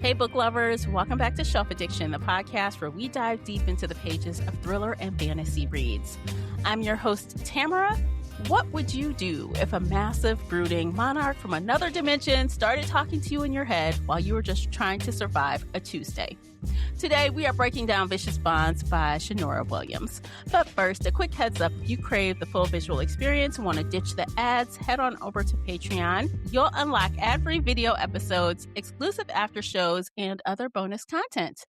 Hey, book lovers, welcome back to Shelf Addiction, the podcast where we dive deep into the pages of thriller and fantasy reads. I'm your host, Tamara. What would you do if a massive, brooding monarch from another dimension started talking to you in your head while you were just trying to survive a Tuesday? Today, we are breaking down Vicious Bonds by Shannora Williams. But first, a quick heads up. If you crave the full visual experience and want to ditch the ads, head on over to Patreon. You'll unlock ad-free video episodes, exclusive after shows, and other bonus content.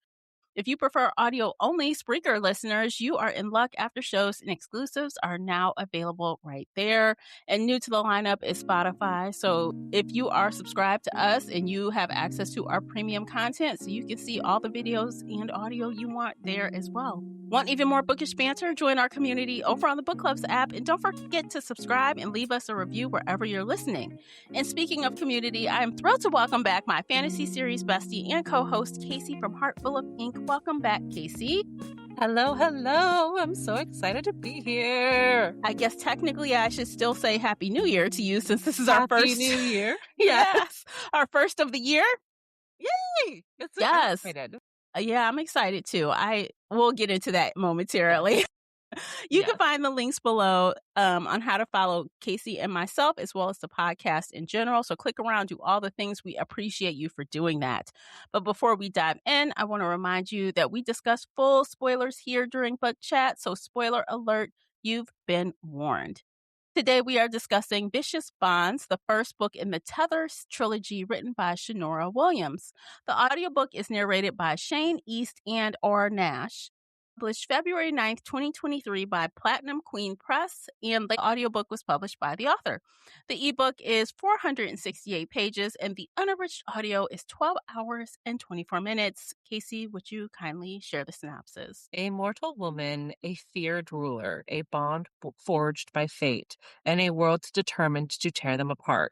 If you prefer audio-only Spreaker listeners, you are in luck. After shows and exclusives are now available right there. And new to the lineup is Spotify. So if you are subscribed to us and you have access to our premium content, so you can see all the videos and audio you want there as well. Want even more bookish banter? Join our community over on the Book Clubs app. And don't forget to subscribe and leave us a review wherever you're listening. And speaking of community, I am thrilled to welcome back my fantasy series bestie and co-host, Casey from Heartful of Ink. Welcome back, Casey. Hello, hello. I'm so excited to be here. I guess technically I should still say Happy New Year to you since this is our first. Happy New Year. Yes. Our first of the year. Yay. Yes. Excited. Yeah, I'm excited too. I will get into that momentarily. You can find the links below on how to follow Casey and myself, as well as the podcast in general. So click around, do all the things. We appreciate you for doing that. But before we dive in, I want to remind you that we discuss full spoilers here during book chat. So spoiler alert, you've been warned. Today we are discussing Vicious Bonds, the first book in the Tethers trilogy written by Shannora Williams. The audiobook is narrated by Shane East and or Nash. Published February 9th, 2023 by Platinum Queen Press, and the audiobook was published by the author. The ebook is 468 pages, and the unabridged audio is 12 hours and 24 minutes. Casey, would you kindly share the synopsis? A mortal woman, a feared ruler, a bond forged by fate, and a world determined to tear them apart.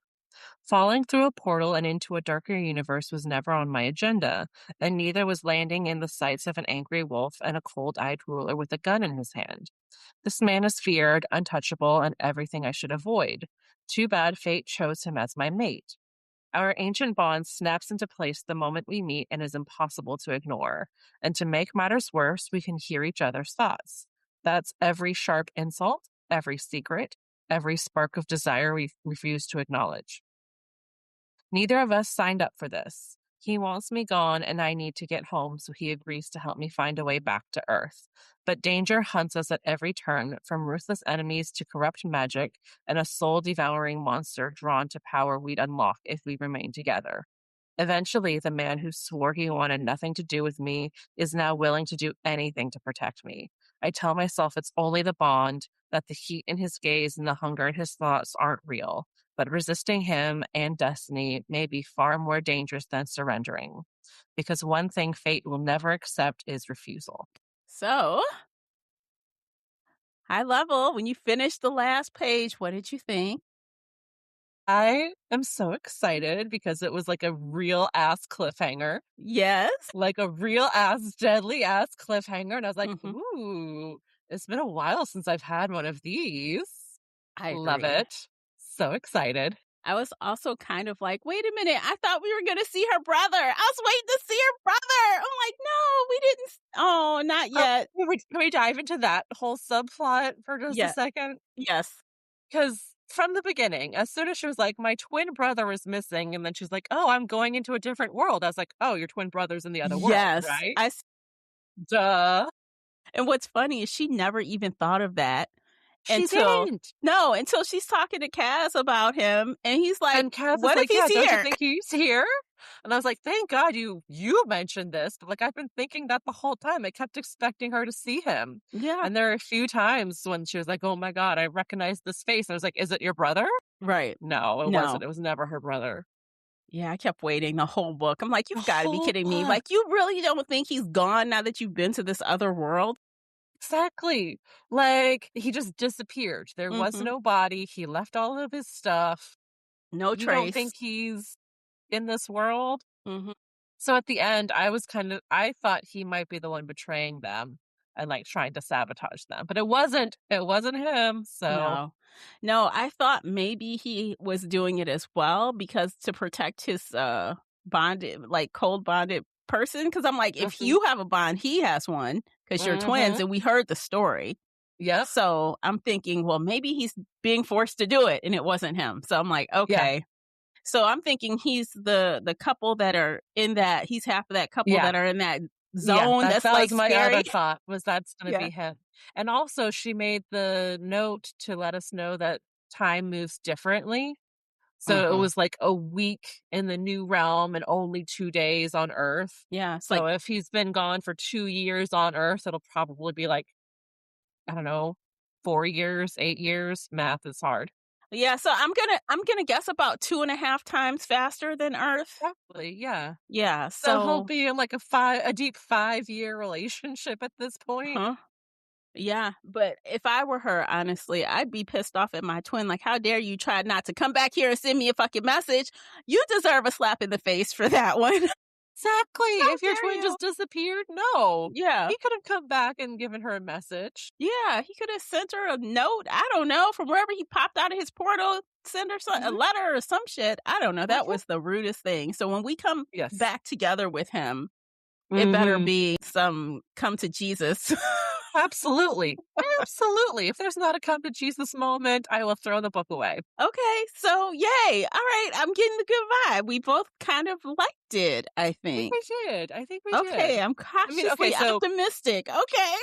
Falling through a portal and into a darker universe was never on my agenda, and neither was landing in the sights of an angry wolf and a cold-eyed ruler with a gun in his hand. This man is feared, untouchable, and everything I should avoid. Too bad fate chose him as my mate. Our ancient bond snaps into place the moment we meet and is impossible to ignore. And to make matters worse, we can hear each other's thoughts. That's every sharp insult, every secret, every spark of desire we refuse to acknowledge. Neither of us signed up for this. He wants me gone and I need to get home, so he agrees to help me find a way back to Earth. But danger hunts us at every turn, from ruthless enemies to corrupt magic and a soul-devouring monster drawn to power we'd unlock if we remain together. Eventually, the man who swore he wanted nothing to do with me is now willing to do anything to protect me. I tell myself it's only the bond, that the heat in his gaze and the hunger in his thoughts aren't real. But resisting him and destiny may be far more dangerous than surrendering. Because one thing fate will never accept is refusal. So, high level, when you finished the last page, what did you think? I am so excited because it was like a real ass cliffhanger. Yes. Like a real ass, deadly ass cliffhanger. And I was like, ooh, it's been a while since I've had one of these. I love agree. it. So excited. I was also kind of like, wait a minute, I thought we were going to see her brother. I was waiting to see her brother. I'm like, no, we didn't. Oh, not yet. Can we dive into that whole subplot for just a second? Yes. Because from the beginning, as soon as she was like, my twin brother is missing, and then she's like, oh, I'm going into a different world. I was like, oh, your twin brother's in the other world, right? Duh. And what's funny is she never even thought of that. She didn't. No, until she's talking to Kaz about him, and he's like, and Kaz what if like, he's here? Don't you think he's here? And I was like, thank God you mentioned this. But like, I've been thinking that the whole time. I kept expecting her to see him. Yeah. And there are a few times when she was like, oh my God, I recognize this face. And I was like, is it your brother? Right. No, it wasn't. It was never her brother. Yeah, I kept waiting the whole book. I'm like, you've got to be kidding me. Like, you really don't think he's gone now that you've been to this other world? Exactly. Like, he just disappeared. There was no body. He left all of his stuff. No trace. You don't think he's in this world? Mm-hmm. So at the end, I thought he might be the one betraying them and like trying to sabotage them. But it wasn't him. So no, I thought maybe he was doing it as well because to protect his bonded, like cold bonded person. Because I'm like, if Mhm. you have a bond, he has one because you're twins, Mhm. and we heard the story. Yep. So I'm thinking, well, maybe he's being forced to do it, and it wasn't him. So I'm like, Yeah. okay. So I'm thinking he's the couple that are in that. He's half of that couple Yeah. that are in that Yeah, zone that that's that like was my scary. other thought, was that's gonna Yeah. be him. And also, she made the note to let us know that time moves differently. So it Hmm. was like a week in the new realm and only 2 days on Earth. Yeah. It's like, So if he's been gone for 2 years on Earth, it'll probably be like, I don't know, 4 years, 8 years. Math is hard. yeah. So I'm gonna guess about 2.5 times faster than Earth. Probably, yeah. Yeah. So he'll So, be in like a deep 5-year relationship at this point. huh? Yeah, but if I were her, honestly, I'd be pissed off at my twin. Like, how dare you try not to come back here and send me a fucking message? You deserve a slap in the face for that one. Exactly. How If your dare twin you? just disappeared, no. Yeah. He could have come back and given her a message. Yeah, he could have sent her a note. I don't know, from wherever he popped out of his portal, send her a Mhm, letter or some shit. I don't know. That mhm. was the rudest thing. So when we come Yes. back together with him, it better Mhm. be some come to Jesus. Absolutely. Absolutely. If there's not a come to Jesus moment, I will throw the book away. Okay, so yay. All right, I'm getting the good vibe. We both kind of liked it, I I think think. we did. I think we Okay, did. I'm I mean, okay, cautiously so optimistic. Okay.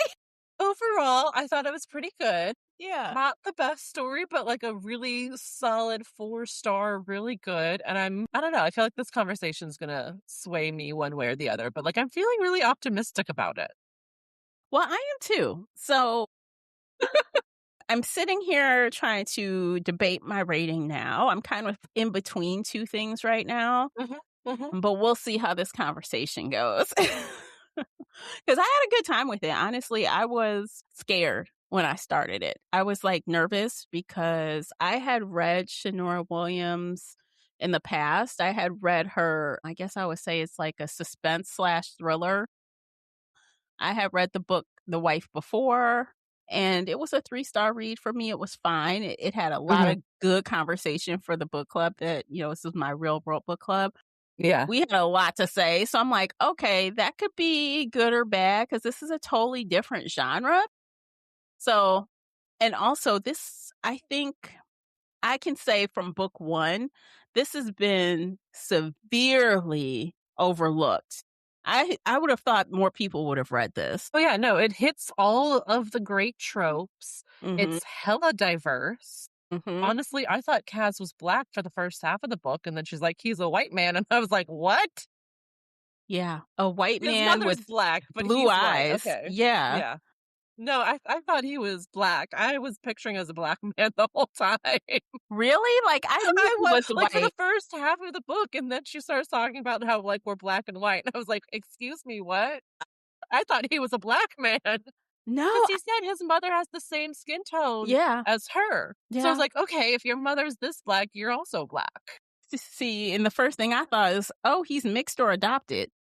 overall, I thought it was pretty good. Yeah. Not the best story, but like a really solid 4-star, really good. And I don't know, I feel like this conversation's gonna sway me one way or the other, but like I'm feeling really optimistic about it. Well, I am too. So I'm sitting here trying to debate my rating now. I'm kind of in between two things right now, Mhm. Mhm. but we'll see how this conversation goes. Because I had a good time with it. Honestly, I was scared when I started it. I was like nervous because I had read Shannora Williams in the past. I had read her, I guess I would say it's like a suspense slash thriller. I had read the book The Wife before, and it was a 3-star read for me. It was fine. It had a lot Mhm. of good conversation for the book club that, this is my real world book club. Yeah. We had a lot to say. So I'm like, okay, that could be good or bad because this is a totally different genre. So, and also this, I think I can say from book one, this has been severely overlooked. I would have thought more people would have read this. Oh yeah, no, it hits all of the great tropes. Hmm. It's hella diverse. Hmm. Honestly, I thought Kaz was black for the first half of the book, and then she's like, he's a white man. And I was like, what? Yeah. A white His man mother's with black, but blue he's white. eyes. Okay. Yeah. Yeah. No, I thought he was black. I was picturing as a black man the whole time. Really? Like, I knew I he was was like for the white. first half of the book, and then she starts talking about how like we're black and white. And I was like, excuse me, what? I thought he was a black man. Because No. he said his mother has the same skin tone Yeah. as her. So I was Yeah. like, okay, if your mother's this black, you're also black. See, and the first thing I thought is, oh, he's mixed or adopted.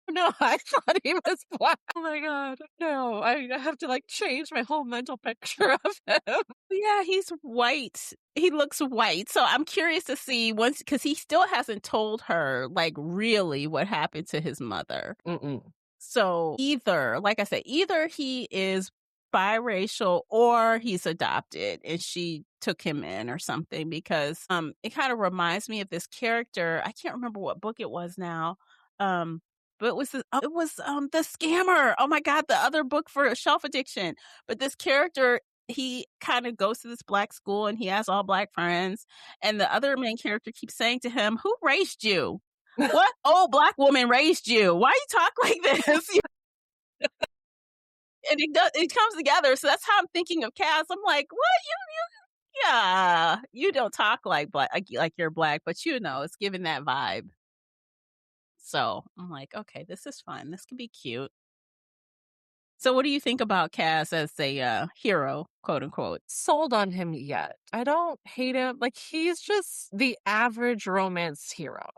No, I thought he was black. Oh my god. No, I have to like change my whole mental picture of him. Yeah, he's white. He looks white. So I'm curious to see once, because he still hasn't told her, like, really what happened to his mother. Mm-mm. So either, like I said, either he is biracial or he's adopted and she took him in or something, because it kind of reminds me of this character. I can't remember what book it was now. Um but it was the scammer. Oh my god, the other book for shelf addiction. But this character, he kind of goes to this black school and he has all black friends, and the other main character keeps saying to him, "Who raised you? What old black woman raised you? Why you talk like this?" And it comes together. So that's how I'm thinking of Cass. I'm like, what? Yeah, you don't talk like black, like you're black, but it's giving that vibe. So I'm like, okay, this is fun. This could be cute. So what do you think about Cass as a hero, quote unquote? Sold on him yet. I don't hate him. Like he's just the average romance hero.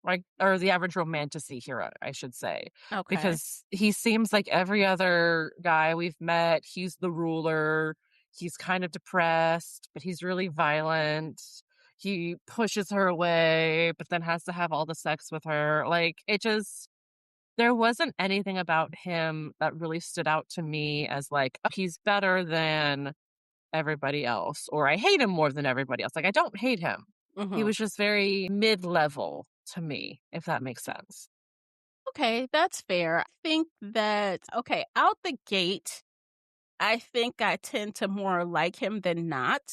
Like or the average romantasy hero, I should say. Okay. Because he seems like every other guy we've met. He's the ruler. He's kind of depressed, but he's really violent. he pushes her away, but then has to have all the sex with her. Like, it just there wasn't anything about him that really stood out to me as like, "Oh, he's better than everybody else," or "I hate him more than everybody else." Like, I don't hate him. He Mhm. was just very mid-level to me, if that makes sense. Okay, that's fair. I think that okay, out the gate, I think I tend to more like him than not.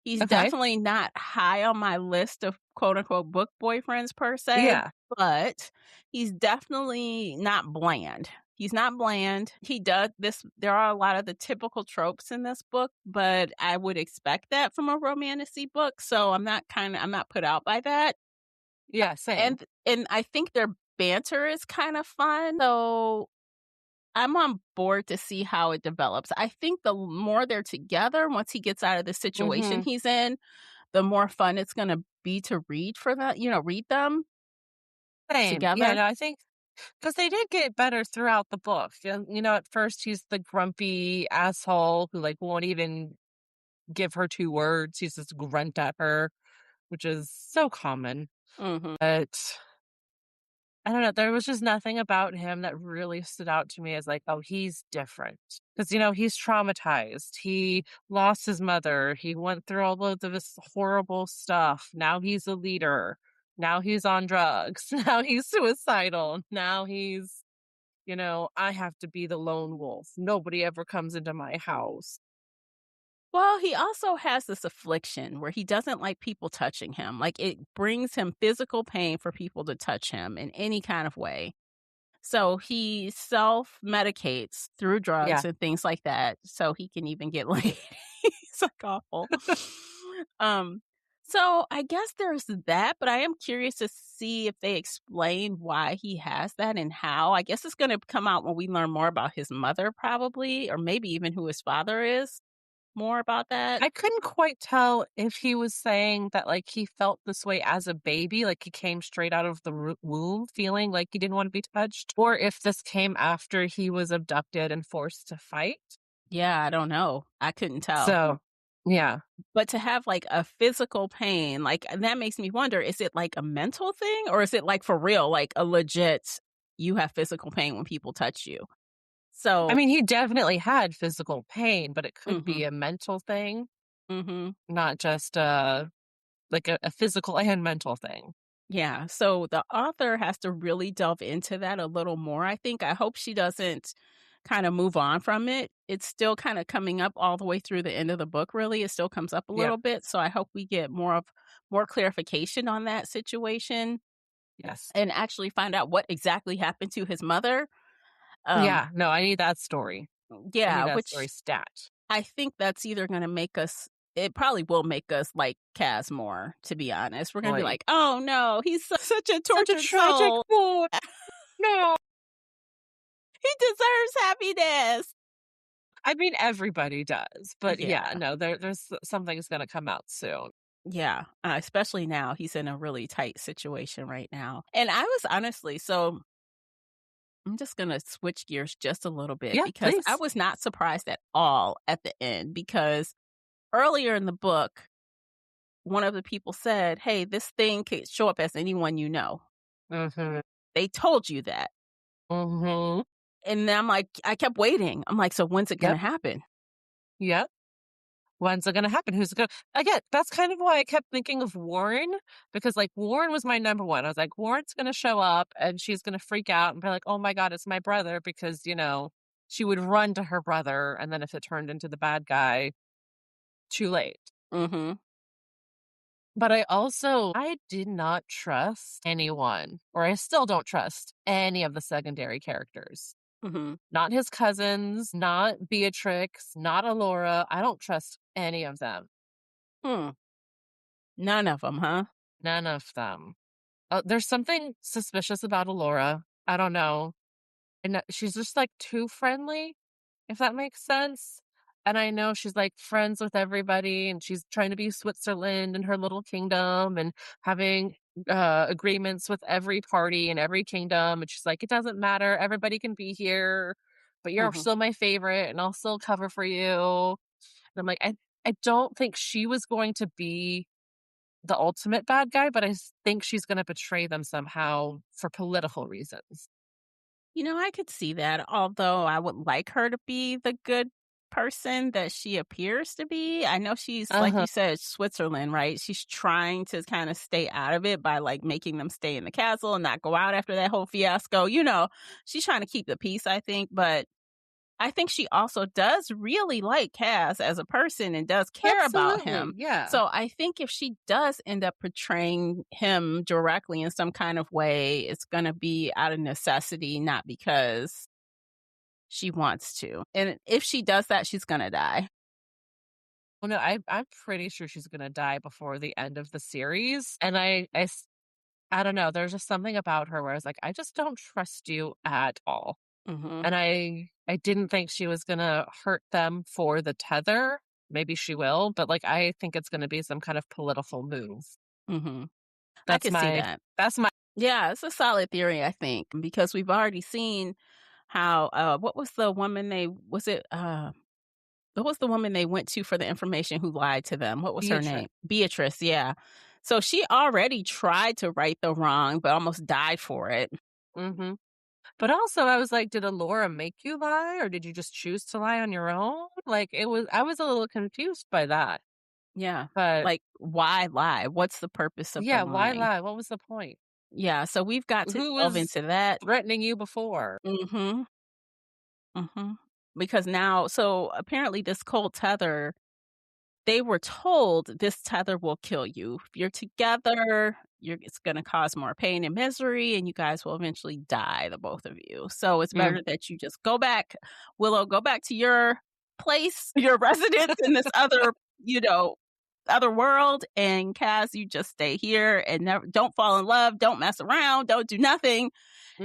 He's Okay. definitely not high on my list of quote unquote book boyfriends per se, Yeah. but he's definitely not bland. He's not bland. He does this. There are a lot of the typical tropes in this book, but I would expect that from a romantic book. So I'm not put out by that. Yeah, same. And I think their banter is kind of fun. So I'm on board to see how it develops. I think the more they're together, once he gets out of the situation Mhm. he's in, the more fun it's gonna be to read for them, read them Same. Yeah, together. no, I think because they did get better throughout the book. At first he's the grumpy asshole who, like, won't even give her 2 words. He's just grunt at her, which is so common. Mhm. But I don't know, there was just nothing about him that really stood out to me as like, "Oh, he's different." Because he's traumatized. He lost his mother. He went through all of this horrible stuff. Now he's a leader. Now he's on drugs. Now he's suicidal. Now I have to be the lone wolf. Nobody ever comes into my house. Well, he also has this affliction where he doesn't like people touching him. Like, it brings him physical pain for people to touch him in any kind of way. So he self-medicates through drugs Yeah. and things like that so he can even get laid. It's, like, awful. Um, so I guess there's that, but I am curious to see if they explain why he has that and how. I guess it's gonna come out when we learn more about his mother probably, or maybe even who his father is, more about that. I couldn't quite tell if he was saying that, like, he felt this way as a baby, like he came straight out of the womb feeling like he didn't want to be touched, or if this came after he was abducted and forced to fight. Yeah, I don't know. I couldn't tell. So, yeah. But to have, like, a physical pain, like, that makes me wonder, is it, like, a mental thing, or is it, like, for real, like, a legit you have physical pain when people touch you? I So mean, he definitely had physical pain, but it could mhm, be a mental thing, mhm. not just, like a physical and mental thing. Yeah, so the author has to really delve into that a little more, I think. I hope she doesn't kinda move on from it. It's still kinda coming up all the way through the end of the book, really. It still comes up a Yeah. little bit, so I hope we get more clarification on that situation Yes. and actually find out what exactly happened to his mother. Um, Yeah. No, I need that story. I need yeah, that story which stat. I think that's either gonna make us it probably will make us like Kaz more, to be honest. We're gonna be Boy. like, "Oh, no, he's such a Such a tortured tragic soul. boy. No. He deserves happiness." I mean, everybody does, but yeah, Yeah. no, there's something's gonna come out soon. Yeah, especially now, he's in a really tight situation right now. And I was honestly so I'm just gonna switch gears just a little bit Yeah, because I please. was not surprised at all at the end because earlier in the book, one of the people said, "Hey, this thing could show up as anyone you know." Mhm. They told you that. Mhm. And then I'm like I kept waiting. I'm like, "So when's it gonna Yep. happen?" Yep. When's it gonna happen? Who's it gonna again, that's kind of why I kept thinking of Warren, because, like, Warren was my number 1. I was like, "Warren's gonna show up, and she's gonna freak out and be like, 'Oh my god, it's my brother,' because, she would run to her brother, and then if it turned into the bad guy, too late." Mhm, But I did not trust anyone, or I still don't trust any of the secondary characters. mhm. Not his cousins, not Beatrix, not Alora. I don't trust any of them. Hmm. None of them, huh? None of them. There's something suspicious about Alora. I don't know. And she's just like too friendly, if that makes sense. And I know she's like friends with everybody and she's trying to be Switzerland in her little kingdom and having agreements with every party and every kingdom. And she's like, it doesn't matter. Everybody can be here, but you're Mhm, still my favorite and I'll still cover for you. And I'm like, I don't think she was going to be the ultimate bad guy, but think she's gonna betray them somehow for political reasons. I could see that, although I would like her to be the good person that she appears to be. I know she's, like Uh-huh. you said, Switzerland, right? She's trying to kind of stay out of it by like making them stay in the castle and not go out after that whole fiasco. She's trying to keep the peace, I think, but I think she also does really like Cass as a person and does care about him. Absolutely, yeah. So I think if she does end up portraying him directly in some kind of way, it's going to be out of necessity, not because she wants to. And if she does that, she's going to die. Well, no, I'm pretty sure she's gonna die before the end of the series, and I don't know, there's just something about her where I was like, "I just don't trust you at all." Mhm. And I didn't think she was gonna hurt them for the tether. Maybe she will, but, like, I think it's gonna be some kind of political move. Mhm. I That's could see my that. that's my Yeah, it's a solid theory, I think, because we've already seen how what was the woman they was it what was the woman they went to for the information who lied to them? What was her Beatrice. name? Beatrice, yeah. So she already tried to right the wrong, but almost died for it. Mhm. But also, I was like, "Did Alora make you lie, or did you just choose to lie on your own?" Like, I was a little confused by that. Yeah. But, Like, why lie? What's the purpose of the yeah, why lying? lie? What was the point? Yeah, so we've got to Who delve was into that. threatening you before? Mhm. Mhm. Because now so apparently this cold tether, they were told this tether will kill you. If you're together, it's going to cause more pain and misery, and you guys will eventually die, the both of you. So it's Mm. better that you just go back, Willow, go back to your place, your residence in this you know, other world, and Cass, you just stay here and never, don't fall in love, don't mess around, don't do nothing,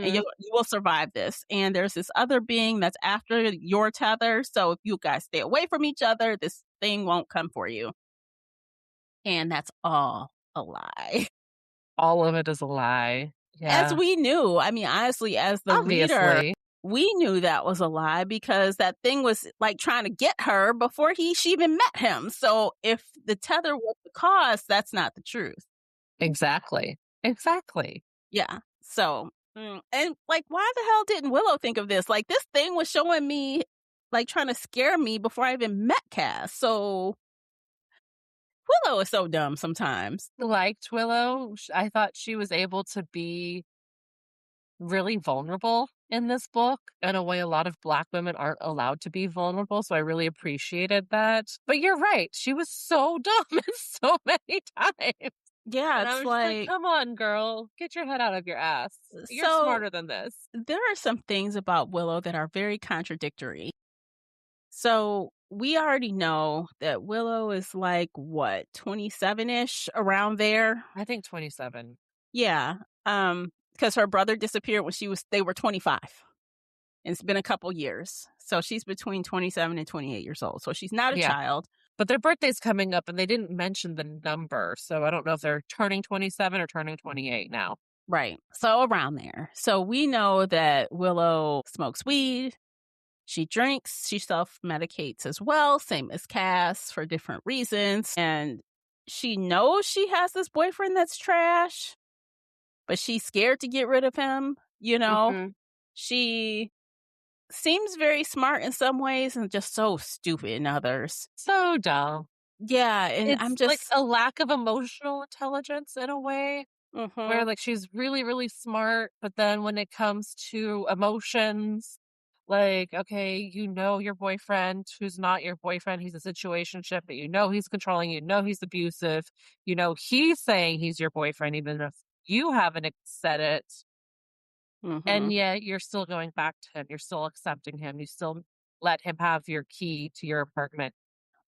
and Mm. you will survive this. And there's this other being that's after your tether. So if you guys stay away from each other, this thing won't come for you. And that's all a lie. All of it is a lie. As Yeah. we knew, I mean, honestly, as the reader, Obviously. we knew that was a lie because that thing was like trying to get her before she even met him. So if the tether was the cause, that's not the truth. Exactly. Exactly. Yeah. So, and like, why the hell didn't Willow think of this? Like, this thing was showing me, like, trying to scare me before I even met Cass. So, Willow is so dumb sometimes. Liked Willow. I thought she was able to be really vulnerable in this book in a way a lot of Black women aren't allowed to be vulnerable, so I really appreciated that. But you're right, she was so dumb so many times, Yeah, and I it's was just like, like, "Come on, girl, get your head out of your ass. You're so smarter than this." there are some things about Willow that are very contradictory. So, we already know that Willow is like, what, 27 ish, around there? I think 27. Yeah. Because her brother disappeared when they were 25. And it's been a couple years. So she's between 27 and 28 years old. So she's not a Yeah, child. but their birthday's coming up, and they didn't mention the number, so I don't know if they're turning 27 or turning 28 now. Right. So around there. So we know that Willow smokes weed. She drinks. She self medicates as well, same as Cass, for different reasons. And she knows she has this boyfriend that's trash, but she's scared to get rid of him. Mhm. She seems very smart in some ways and just so stupid in others. So dumb. Yeah. And I'm It's like just, a lack of emotional intelligence in a way where, mhm. like, she's really, really smart, but then when it comes to emotions, like, okay, you know your boyfriend who's not your boyfriend, he's a situationship, but you know he's controlling, you know he's abusive, you know he's saying he's your boyfriend even if you haven't said it, and Mhm. yet you're still going back to him, you're still accepting him, you still let him have your key to your apartment.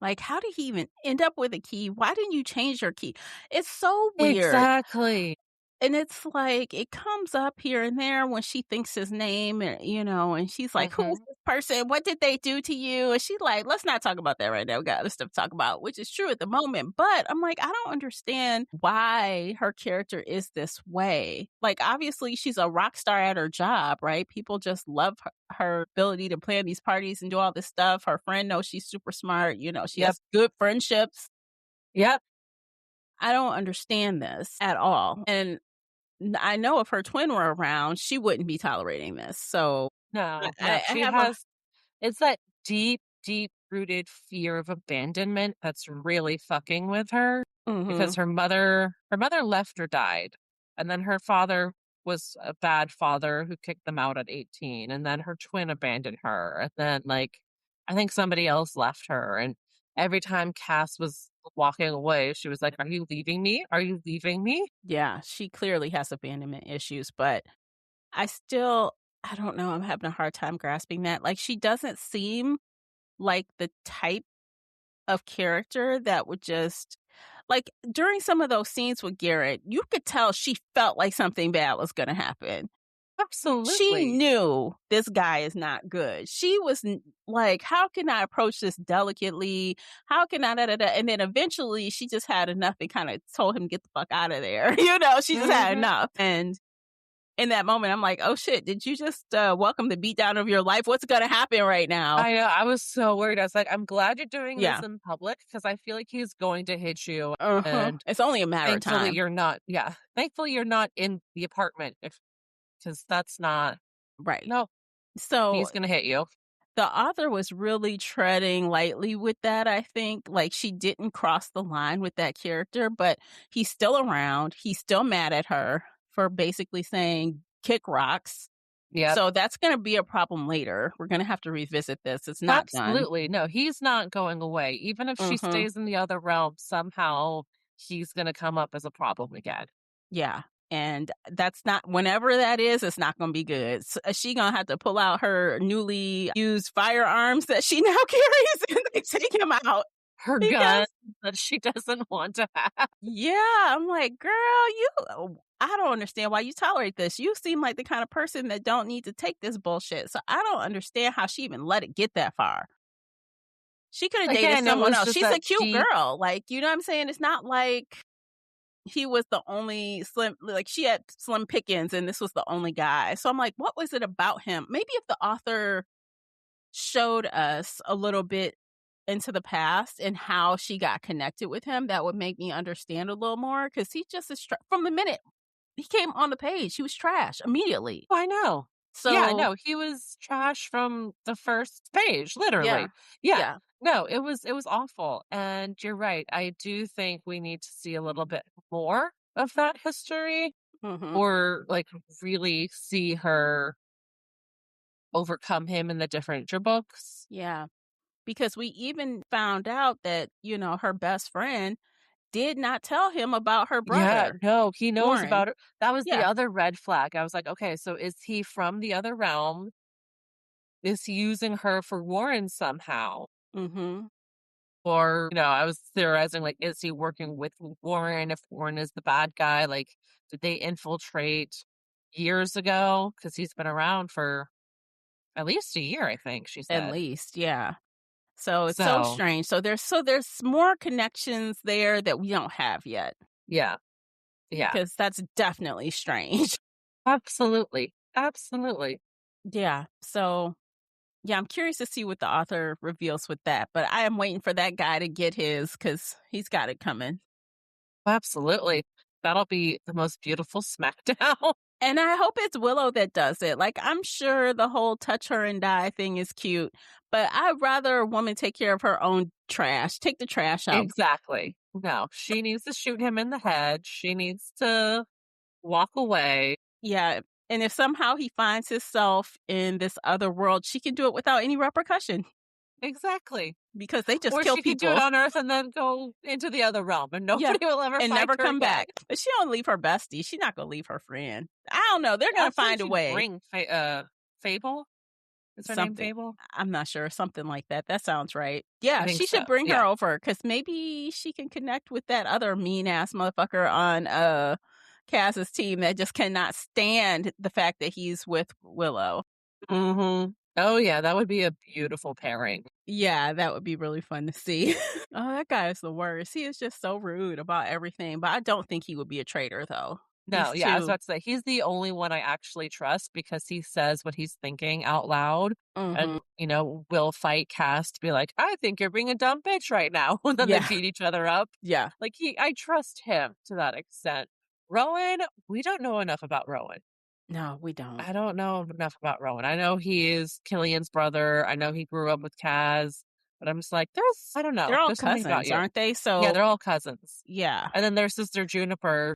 Like, how did he even end up with a key? Why didn't you change your key? It's so weird. Exactly. And it's like, it comes up here and there when she thinks his name, and she's like, "Who's Mhm. this person? What did they do to you?" And she's like, "Let's not talk about that right now. We got other stuff to talk about," which is true at the moment. But I'm like, I don't understand why her character is this way. Like, obviously, she's a rock star at her job, right? People just love her ability to plan these parties and do all this stuff. Her friend knows she's super smart. She Yep. has good friendships. Yep. I don't understand this at all. And I know if her twin were around, she wouldn't be tolerating this. So No, no, I she have a has it's that deep, deep rooted fear of abandonment that's really fucking with her because mhm. her mother left or died. And then her father was a bad father who kicked them out at 18. And then her twin abandoned her. And then like I think somebody else left her. And every time Cass was walking away, she was like, "Are you leaving me? Are you leaving me?" Yeah, she clearly has abandonment issues, but I still I don't know, I'm having a hard time grasping that. Like, she doesn't seem like the type of character that would just like, during some of those scenes with Garrett, you could tell she felt like something bad was gonna happen. She Absolutely. knew this guy is not good. She was like, how can I approach this delicately? How can I, da, da, da? And then eventually she just had enough and kind of told him, get the fuck out of there. She just had Mhm. enough. And in that moment, I'm like, oh shit, did you just welcome the beatdown of your life? What's going to happen right now? I know, I was so worried. I was like, "I'm glad you're doing this Yeah. in public because I feel like he's going to hit you." Uh-huh. And It's only a matter of thankfully, time. you're not. Yeah, thankfully you're not in the apartment because that's not. Right. No, So he's gonna hit you. the author was really treading lightly with that, I think. Like, she didn't cross the line with that character, but he's still around. He's still mad at her for basically saying, kick rocks. Yep, So that's going to be a problem later. We're going to have to revisit this. It's not done. absolutely. No, he's not going away. Even if she Hmm. stays in the other realm, somehow he's gonna come up as a problem again. Yeah. And that's not, whenever that is, it's not going to be good. She going to have to pull out her newly used firearms that she now carries and they take him out Her gun because that she doesn't want to have. yeah, I'm like, "Girl, I don't understand why you tolerate this. You seem like the kind of person that don't need to take this bullshit." So I don't understand how she even let it get that far. She could have dated Again, it someone was else. just She's a that cute deep. girl. Like, you know what I'm saying? It's not like he was the only slim like she had slim pickings and this was the only guy. So I'm like, what was it about him? Maybe if the author showed us a little bit into the past and how she got connected with him, that would make me understand a little more because he just is from the minute he came on the page, he was trash immediately. Oh, I know. Yeah, So, no, he was trash from the first page, yeah. literally. Yeah. Yeah. No, it was awful. And you're right. I do think we need to see a little bit more of that history Mhm. or like really see her overcome him in the different books. Yeah. Because we even found out that, her best friend did not tell him about her Yeah, brother, no, he knows Warren. about it. That was the Yeah. other red flag. I was like, okay, so is he from the other realm? Is he using her for Warren somehow? Mhm. Or, I was theorizing, like, is he working with Warren if Warren is the bad guy? Like, did they infiltrate years ago? Because he's been around for at least a year, I think she At said. least, yeah. So it's so So, strange. So there's more connections there that we don't have yet yeah, yeah, because that's definitely strange. absolutely. Absolutely. Yeah. So yeah, I'm curious to see what the author reveals with that, but I am waiting for that guy to get his because he's got it coming. Absolutely. That'll be the most beautiful smackdown. And I hope it's Willow that does it. Like, I'm sure the whole touch her and die thing is cute, but I'd rather a woman take care of her own trash. Take the trash out. Exactly. No, she needs to shoot him in the head. She needs to walk away. Yeah. And if somehow he finds himself in this other world, she can do it without any repercussion Exactly. because they just Or kill she could do it people. on Earth and then go into the other realm and Yeah. nobody will ever And find never her come again. back. But she don't leave her bestie. She's not going to leave her friend. I don't know. They're going I to feel like find a she'd way. bring Fable. Is her name Something. Fable? I'm not sure. Something like that. That sounds right. I Yeah, think she so. should bring her Yeah. over because maybe she can connect with that other mean ass motherfucker on Cass's team that just cannot stand the fact that he's with Willow. Mm-hmm. Oh yeah, that would be a beautiful pairing. Yeah, that would be really fun to see. Oh, that guy is the worst. He is just so rude about everything. But I don't think he would be a traitor though. No, These yeah, I was two. about to say, he's the only one I actually trust because he says what he's thinking out loud Mhm. and, will fight Cass to be like, "I think you're being a dumb bitch right now." And then they Yeah. beat each other up. Yeah. Like, I trust him to that extent. Rowan, we don't know enough about Rowan. No, we don't. I don't know enough about Rowan. I know he is Killian's brother. I know he grew up with Kaz, but I'm just like, I don't know. They're all There's something about cousins, you. aren't they? Yeah, So, they're all cousins. yeah. And then their sister Juniper,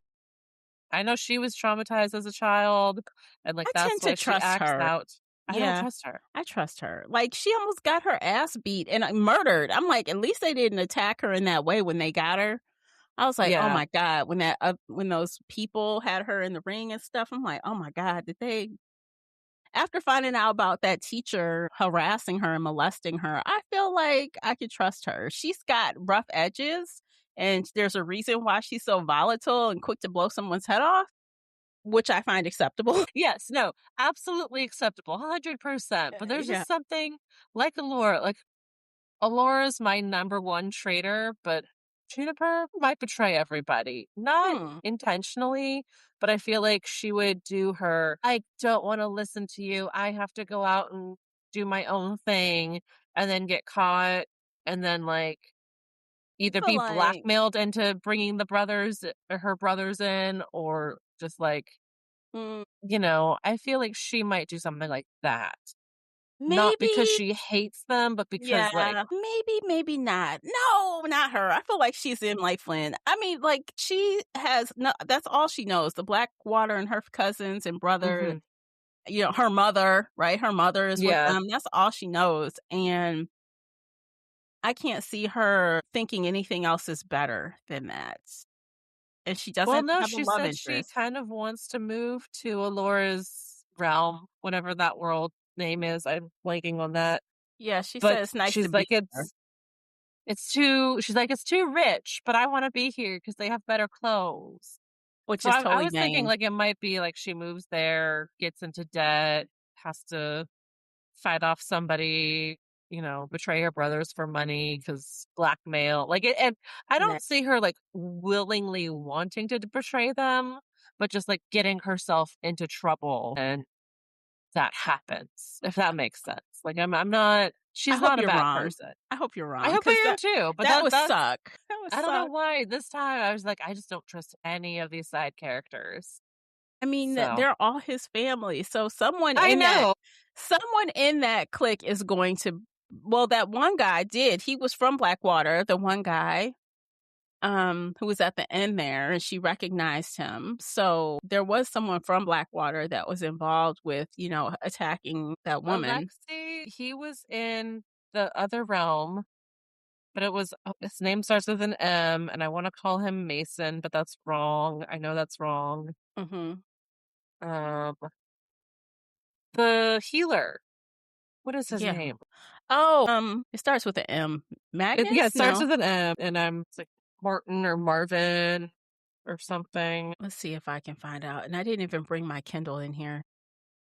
I know she was traumatized as a child, and like I that's tend to why she trust acts her. out. I don't Yeah. trust her. I trust her. Like, she almost got her ass beat and murdered. I'm like, at least they didn't attack her in that way when they got her. I was like, "Oh Yeah. my god," when those people had her in the ring and stuff, I'm like, "Oh my god, did they?" After finding out about that teacher harassing her and molesting her, I feel like I could trust her. She's got rough edges, and there's a reason why she's so volatile and quick to blow someone's head off, which I find acceptable. Yes, no, absolutely acceptable, 100%. But there's Yeah. just something like Allura. Like Alora's my number one traitor, but Juniper might betray everybody. Not Hmm. intentionally, but I feel like she would do her, I don't want to listen to you. I have to go out and do my own thing and then get caught and then like either I feel be like blackmailed into bringing the brothers or her brothers in or just like, mm, I feel like she might do something like that. Not because maybe. she hates them, but because like Yeah, maybe, maybe not. No, not her. I feel like she's in like Flynn. I mean, like she has no. That's all she knows. The Blackwater and her cousins and brother. mhm. Her mother. Right, her mother is with Yeah. them. That's all she knows, and I can't see her thinking anything else is better than that. And she Well, doesn't no, have a she love said she interest. kind of wants to move to Alora's realm, whatever that world name is. I'm blanking on that. Yeah, she But said it's nice to she's be like, there, it's too rich, but I want to be here because they have better clothes. which So is I totally was thinking vain. like it might be like she moves there, gets into debt, has to fight off somebody, betray her brothers for money because blackmail. Like it, and I Nah, don't see her like willingly wanting to betray them, but just like getting herself into trouble and that happens, if that makes sense. Like I'm not I she's hope not a you're bad wrong. person. I hope you're I wrong hope because I am too, but that would that's suck. That would I don't know suck. why this time I was like, I just don't trust any of these side characters. I mean, So they're all his family. So I know. someone in that clique is going to, well, that one guy did. He was from Blackwater, the one guy who was at the end there, and she recognized him. So there was someone from Blackwater that was involved with, attacking that woman. Alexei, he was in the other realm, but his name starts with an M, and I want to call him Mason, but that's wrong. I know that's wrong. Mhm. Um, the healer, what is his Yeah. name? Oh, it starts with an M. Yeah, Magnus? it starts No. with an M, and it's like Martin or Marvin or something. Let's see if I can find out. And I didn't even bring my Kindle in here.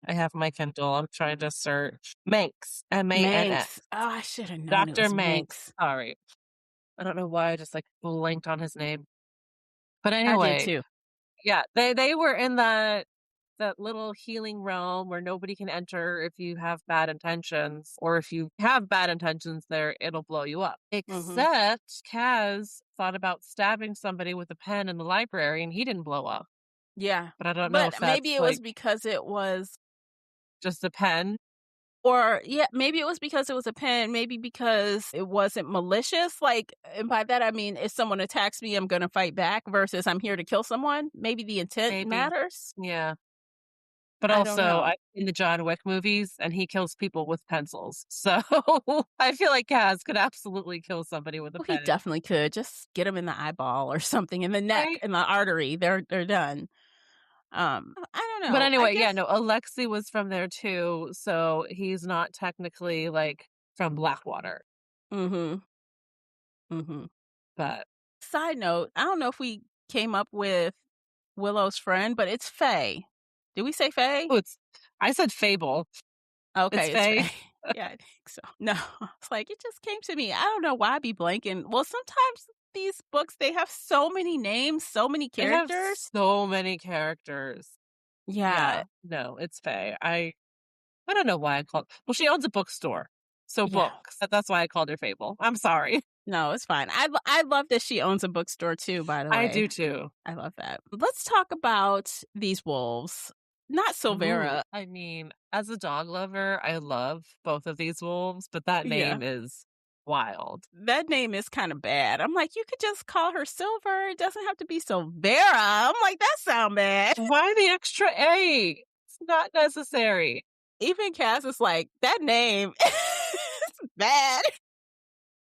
I have my Kindle. I'm trying to search Manx, Manx, Manx. Oh, I should have known it Dr. was Manx. Manx. Sorry, I don't know why I just like blanked on his name. But I did anyway, too. yeah, they were in that little healing realm where nobody can enter if you have bad intentions, or if you have bad intentions there, it'll blow you up. Mhm. Except Kaz thought about stabbing somebody with a pen in the library and he didn't blow up. Yeah. But I don't know if But that's maybe it was like because it was, just a pen. or yeah, maybe it was because it was a pen, maybe because it wasn't malicious. Like, and by that I mean if someone attacks me, I'm gonna fight back versus I'm here to kill someone. Maybe the intent Maybe. matters. Yeah. But I don't also, know. I've seen the John Wick movies and he kills people with pencils. So I feel like Kaz could absolutely kill somebody with a Well, he pen. definitely could. Just get him in the eyeball or something, in the neck, Right? in the artery. They're done. I don't But know. I anyway, yeah, guess. no, Alexei was from there too, so he's not technically like from Blackwater. Mhm. Mhm. But Side note, I don't know if we came up with Willow's friend, but it's Faye. Did we say Faye? oh, I said Fable. It's Okay, it's Faye. Faye. Yeah, I think so. No, it's like it just came to me. I don't know why I be blanking. Well, sometimes these books, they have so many names, so many They have characters. so many characters. Yeah. Yeah. No, it's Faye. I don't know why I called well, she owns a bookstore. So Yeah. books. That's why I called her Fable. I'm sorry. No, it's fine. I love that she owns a bookstore too, by the I way. do too. I love that. Let's talk about these wolves. Not Ooh, Silvera. I mean, as a dog lover, I love both of these wolves, but that Yeah. name is wild. That name is kind of bad. I'm like, you could just call her Silver. It doesn't have to be Silvera. I'm like, that sound bad. Why the extra A? It's not necessary. Even Cass is like, that name is bad.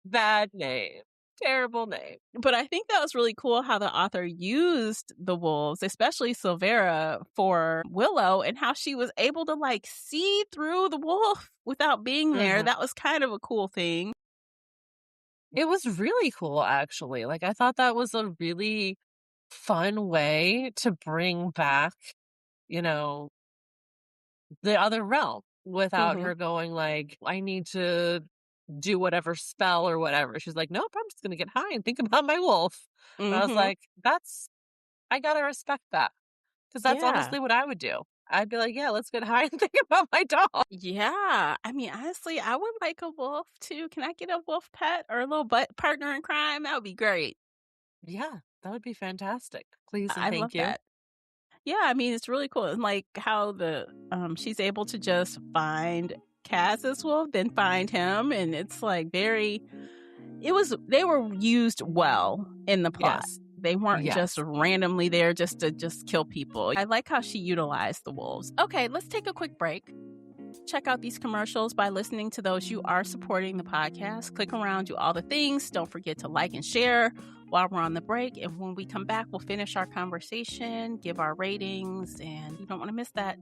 Bad name. Terrible name. But I think that was really cool how the author used the wolves, especially Silvera, for Willow, and how she was able to like see through the wolf without being there. Mhm. That was kind of a cool thing. It was really cool, actually. Like, I thought that was a really fun way to bring back, you know, the other realm without Mm-hmm. her going like, I need to do whatever spell or whatever. She's like, nope, I'm just gonna get high and think about my wolf. And I was Mm-hmm. like, I gotta respect that. Because that's Yeah. honestly what I would do. I'd be like, yeah, let's get high and think about my dog. Yeah. I mean, honestly, I would like a wolf too. Can I get a wolf pet or a little partner in crime? That would be great. Yeah, that would be fantastic. Please and I love thank you. that. Yeah, I mean, it's really cool. And like how the she's able to just find Cass's wolf, then find him, and it's like they were used well in the plot. Yes. They weren't just Yes. randomly there just to just kill people. I like how she utilized the wolves. Okay, let's take a quick break. Check out these commercials by listening to those. You are supporting the podcast. Click around, do all the things. Don't forget to like and share while we're on the break. And when we come back, we'll finish our conversation, give our ratings, and you don't want to miss that.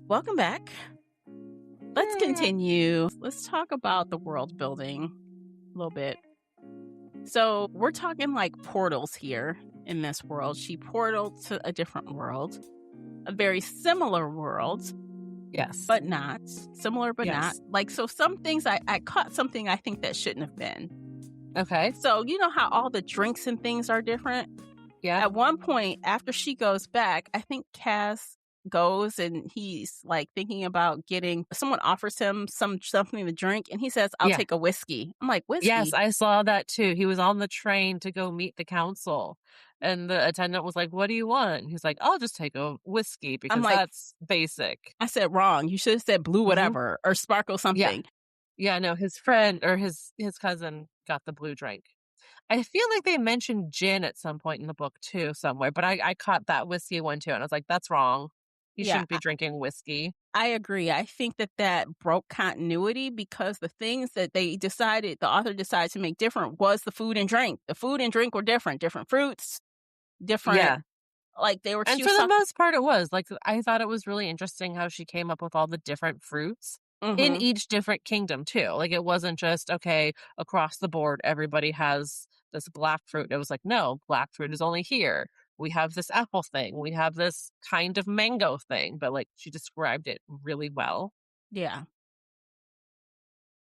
Welcome back. Let's continue. Let's talk about the world building a little bit. So we're talking like portals here in this world. She portaled to a different world, a very similar world, Yes. but not. Similar, but not. Yes. Like, so some things I caught something I think that shouldn't have been. Okay. So, you know how all the drinks and things are different? Yeah. At one point, after she goes back, I think Cass goes and he's like thinking about getting, someone offers him something to drink and he says, I'll Yeah. take a whiskey. I'm like, whiskey? Yes, I saw that too. He was on the train to go meet the council. And the attendant was like, what do you want? He's like, I'll just take a whiskey because like, that's basic. I said wrong. You should have said blue whatever or sparkle something. Yeah, no, his friend or his cousin got the blue drink. I feel like they mentioned gin at some point in the book too, somewhere, but I caught that whiskey one too, and I was like, that's wrong. You Yeah, shouldn't be drinking whiskey. I agree. I think that broke continuity because the things that the author decided to make different was the food and drink. The food and drink were different fruits, different. Yeah. Like they were. And for the most part, it was like I thought it was really interesting how she came up with all the different fruits in each different kingdom too. Like it wasn't just okay across the board. Everybody has this black fruit. It was like no, black fruit is only here. We have this apple thing. We have this kind of mango thing. But like she described it really well. Yeah.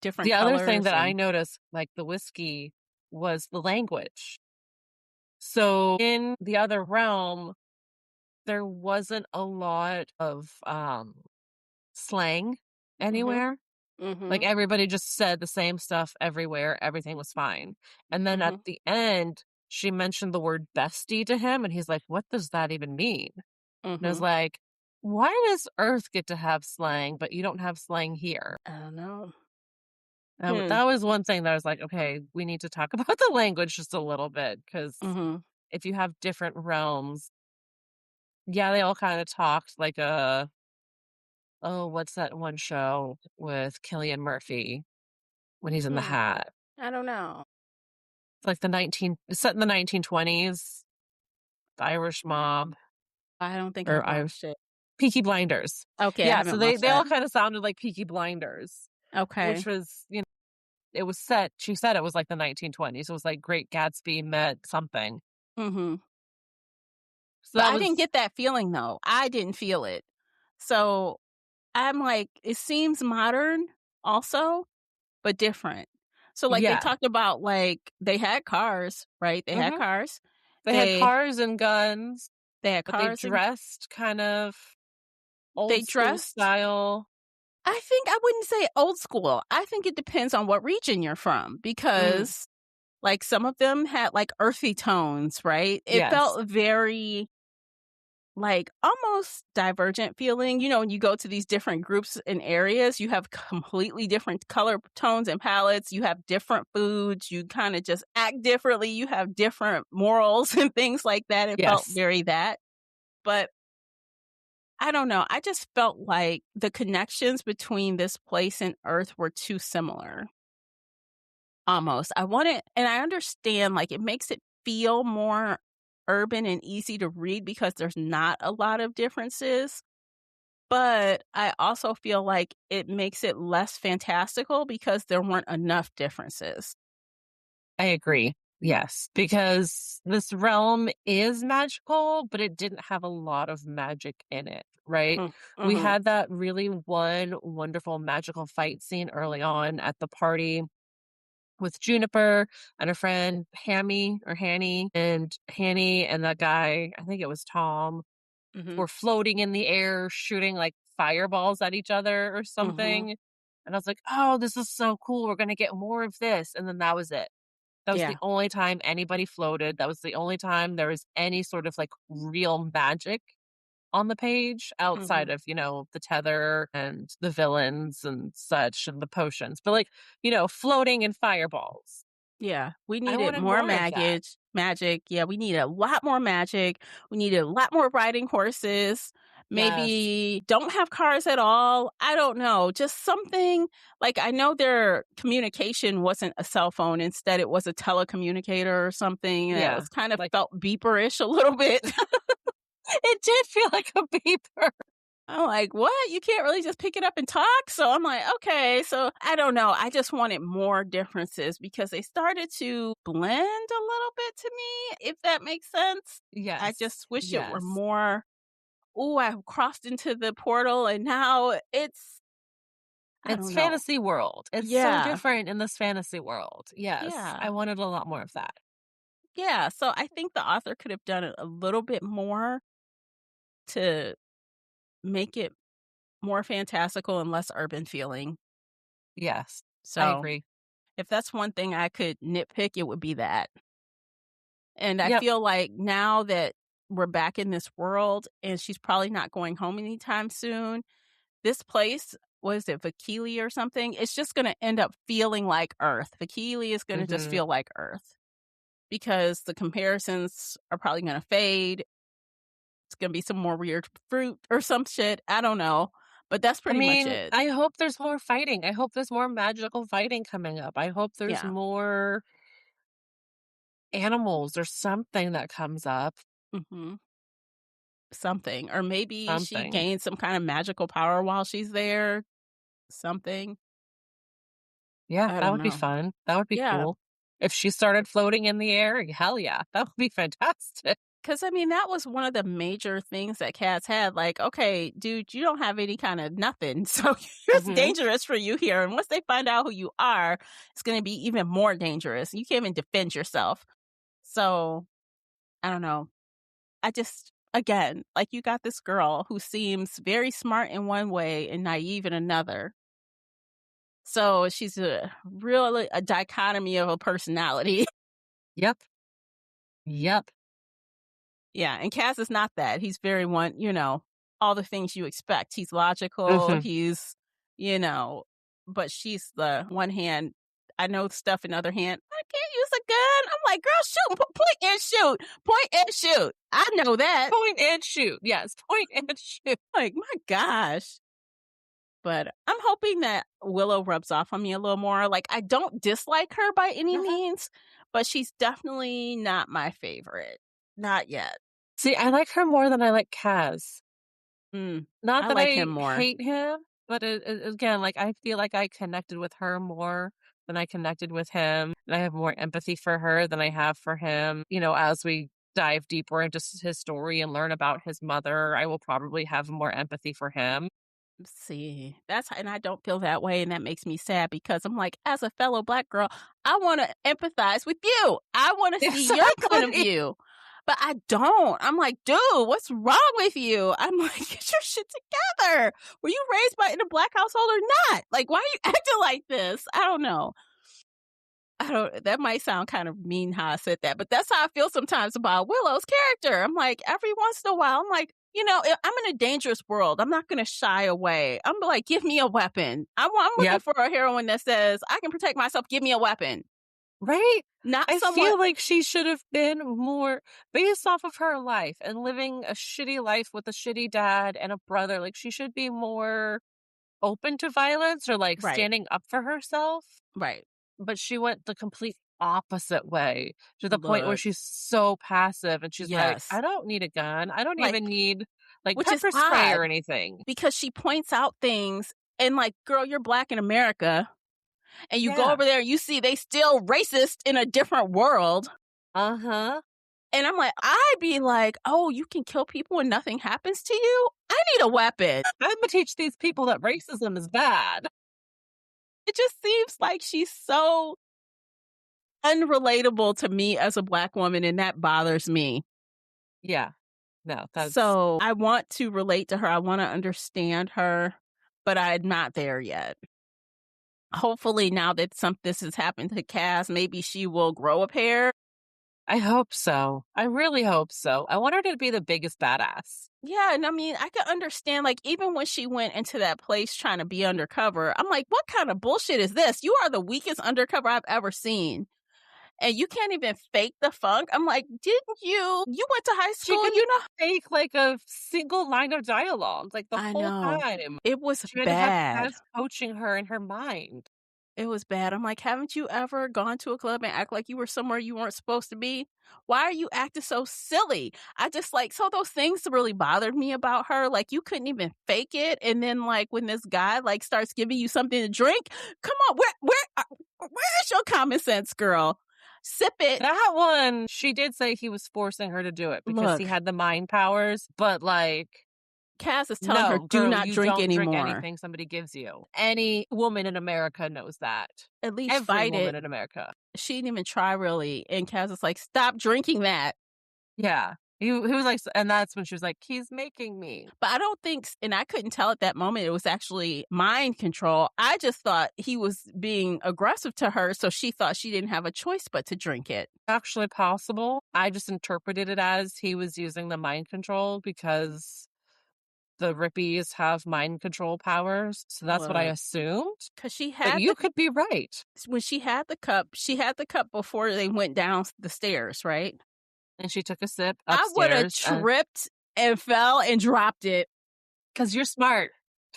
Different. The other thing that I and... noticed, like the whiskey, was the language. So in the other realm, there wasn't a lot of slang anywhere. Like everybody just said the same stuff everywhere. Everything was fine. And then at the end, she mentioned the word bestie to him. And he's like, what does that even mean? And I was like, why does Earth get to have slang, but you don't have slang here? I don't know. That was one thing that I was like, okay, we need to talk about the language just a little bit. Because if you have different realms, yeah, they all kind of talked like what's that one show with Cillian Murphy when he's in the hat? I don't know. It's like it's set in the 1920s, the Irish mob. I don't think I watched it. Peaky Blinders. Okay, yeah, so they all kind of sounded like Peaky Blinders. Okay. Which was, it was set, she said it was like the 1920s. It was like Great Gatsby met something. So I didn't get that feeling though. I didn't feel it. So I'm like, it seems modern also, but different. So, like, they Yeah. talked about, like, they had cars, right? They had Mhm. cars. They had They cars and guns, they had but they cars and dressed kind of they old school dressed. style. I think I wouldn't say old school. I think it depends on what region you're from Mm, because, like, some of them had, like, earthy tones, right? It yes. felt very, like, almost divergent feeling. You know, when you go to these different groups and areas, you have completely different color tones and palettes. You have different foods. You kind of just act differently. You have different morals and things like that. It felt Yes. very that. But I don't know. I just felt like the connections between this place and Earth were too similar. Almost. I want it, and I understand, like, it makes it feel more urban and easy to read because there's not a lot of differences. But I also feel like it makes it less fantastical because there weren't enough differences. I agree. Yes, because this realm is magical, but it didn't have a lot of magic in it, right? Mm, We mhm, had that really one wonderful magical fight scene early on at the party with Juniper and her friend Hammy or Hanny, and Hanny and that guy, I think it was Tom, mhm, were floating in the air shooting like fireballs at each other or mhm. something. And I was like, "Oh, this is so cool. We're going to get more of this." And then that was it. That was the Yeah. only time anybody floated. That was the only time there was any sort of, like, real magic on the page outside Mhm. of, the tether and the villains and such and the potions. But, like, floating and fireballs. Yeah, we I needed wanted more more of that. magic. Yeah, we needed a lot more magic. We needed a lot more riding horses. Yes. Maybe don't have cars at all. I don't know. Just something like I know their communication wasn't a cell phone. Instead, it was a telecommunicator or something that Yeah. was kind of Like, felt beeperish a little bit. it did feel like a beeper. I'm like, what? You can't really just pick it up and talk? So I'm like, okay. So I don't know. I just wanted more differences because they started to blend a little bit to me, if that makes sense. I Yes. just wish it were Yes. more. Oh, I crossed into the portal and now I It's don't know. fantasy world. It's so Yeah. different in this fantasy world. Yes. I Yeah. wanted a lot more of that. Yeah. So I think the author could have done it a little bit more to make it more fantastical and less urban feeling. Yes. I So agree. if that's one thing I could nitpick, it would be that. And I Yep. feel like now that we're back in this world and she's probably not going home anytime soon, this place, was it Vakili or something? It's just going to end up feeling like Earth. Vakili is going to just Mhm. feel like Earth because the comparisons are probably going to fade. It's going to be some more weird fruit or some shit. I don't know. But that's I pretty much mean, it. I hope there's more fighting. I hope there's more magical fighting coming up. I hope there's Yeah. more animals or something that comes up. Hmm. Something. Or maybe she Something. gains some kind of magical power while she's there. Something. Yeah, I that don't would be know. fun. That would be Yeah, cool. If she started floating in the air, hell yeah, that would be fantastic. because I mean, that was one of the major things that cats had, like, "Okay, dude, you don't have any kinda nothing, so it's Mhm. dangerous for you here, and once they find out who you are, it's gonna be even more dangerous. You can't even defend yourself." So, I don't know. I just again, like, you got this girl who seems very smart in one way and naive in another. So, she's a really a dichotomy of a personality. Yep. Yep. Yeah, and Cass is not that. He's very all the things you expect. He's logical, Mhm. he's, you know, but she's the one hand, I know stuff, in other hand, I can't use a gun. I'm like, girl, shoot, point and shoot, point and shoot. I know that. Point and shoot. Yes, point and shoot. Like, my gosh. But I'm hoping that Willow rubs off on me a little more. Like, I don't dislike her by any Uh-huh. means, but she's definitely not my favorite. Not yet. See, I like her more than I like Kaz. Mm, Not I that like him I more. hate him, but again, like, I feel like I connected with her more than I connected with him, and I have more empathy for her than I have for him. As we dive deeper into his story and learn about his mother, I will probably have more empathy for him. See, and I don't feel that way, and that makes me sad because I'm like, as a fellow Black girl, I want to empathize with you. I want to see your point of Exactly. view, but I don't. I'm like, dude, what's wrong with you? I'm like, get your shit together. Were you raised in a Black household or not? Like, why are you acting like this? I don't know. That might sound kind of mean how I said that, but that's how I feel sometimes about Willow's character. I'm like, every once in a while, I'm like, I'm in a dangerous world. I'm not going to shy away. I'm like, give me a weapon. I'm looking for a heroine that says, I can protect myself. Give me a weapon. Right? Not I someone. feel like she should have been more based off of her life and living a shitty life with a shitty dad and a brother. Like, she should be more open to violence or like Right. standing up for herself. Right. But she went the complete opposite way to the point where Look. she's so passive and she's like, Yes. I don't need a gun. I don't even need like which is pepper spray odd or anything. because she points out things and like, girl, you're Black in America. And you go Yeah. over there and you see they still racist in a different world. Uh-huh. And I'm like, I'd be like, oh, you can kill people and nothing happens to you? I need a weapon. I'm going to teach these people that racism is bad. It just seems like she's so unrelatable to me as a Black woman, and that bothers me. Yeah. No, that's... So I want to relate to her. I want to understand her, but I'm not there yet. Hopefully now that this has happened to Cass, maybe she will grow a pair. I hope so. I really hope so. I want her to be the biggest badass. Yeah, and I mean, I can understand, like, even when she went into that place trying to be undercover, I'm like, what kind of bullshit is this? You are the weakest undercover I've ever seen. And you can't even fake the funk. I'm like, didn't you went to high school, She couldn't fake like a single line of dialogue, like the whole time. It was she had bad. to have Cass coaching her in her mind. It was bad. I'm like, haven't you ever gone to a club and act like you were somewhere you weren't supposed to be? Why are you acting so silly? I just like, so those things really bothered me about her. Like, you couldn't even fake it. And then like when this guy like starts giving you something to drink, come on, where's your common sense, girl? Sip it. That one, she did say he was forcing her to do it because he had the mind powers, but like... Cass is telling her, do not drink anymore. Drink anything somebody gives you. Any woman in America knows that. At least every fight woman it. in America. She didn't even try really. And Cass is like, stop drinking that. Yeah. He was like, and that's when she was like, he's making me. But I don't think, and I couldn't tell at that moment, it was actually mind control. I just thought he was being aggressive to her. So she thought she didn't have a choice but to drink it. Actually possible. I just interpreted it as he was using the mind control because the Rippies have mind control powers. So that's what I assumed. Because she had... But you could be right. When she had the cup before they went down the stairs, right? And she took a sip upstairs. I would have tripped and fell and dropped it. Because you're smart.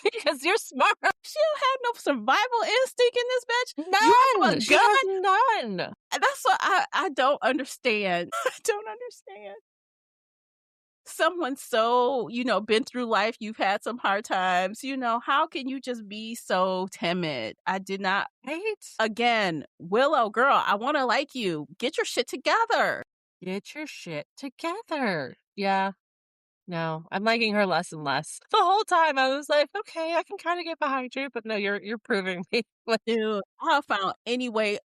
Because you're smart. She don't have no survival instinct in this bitch. None. She has none. That's what I don't understand. I don't understand. Someone so, been through life, you've had some hard times, how can you just be so timid? I did not. Right? Again, Willow, girl, I want to like you. Get your shit together. Get your shit together. Yeah. No, I'm liking her less and less. The whole time I was like, okay, I can kind of get behind you, but no, you're proving me. Dude, I found any way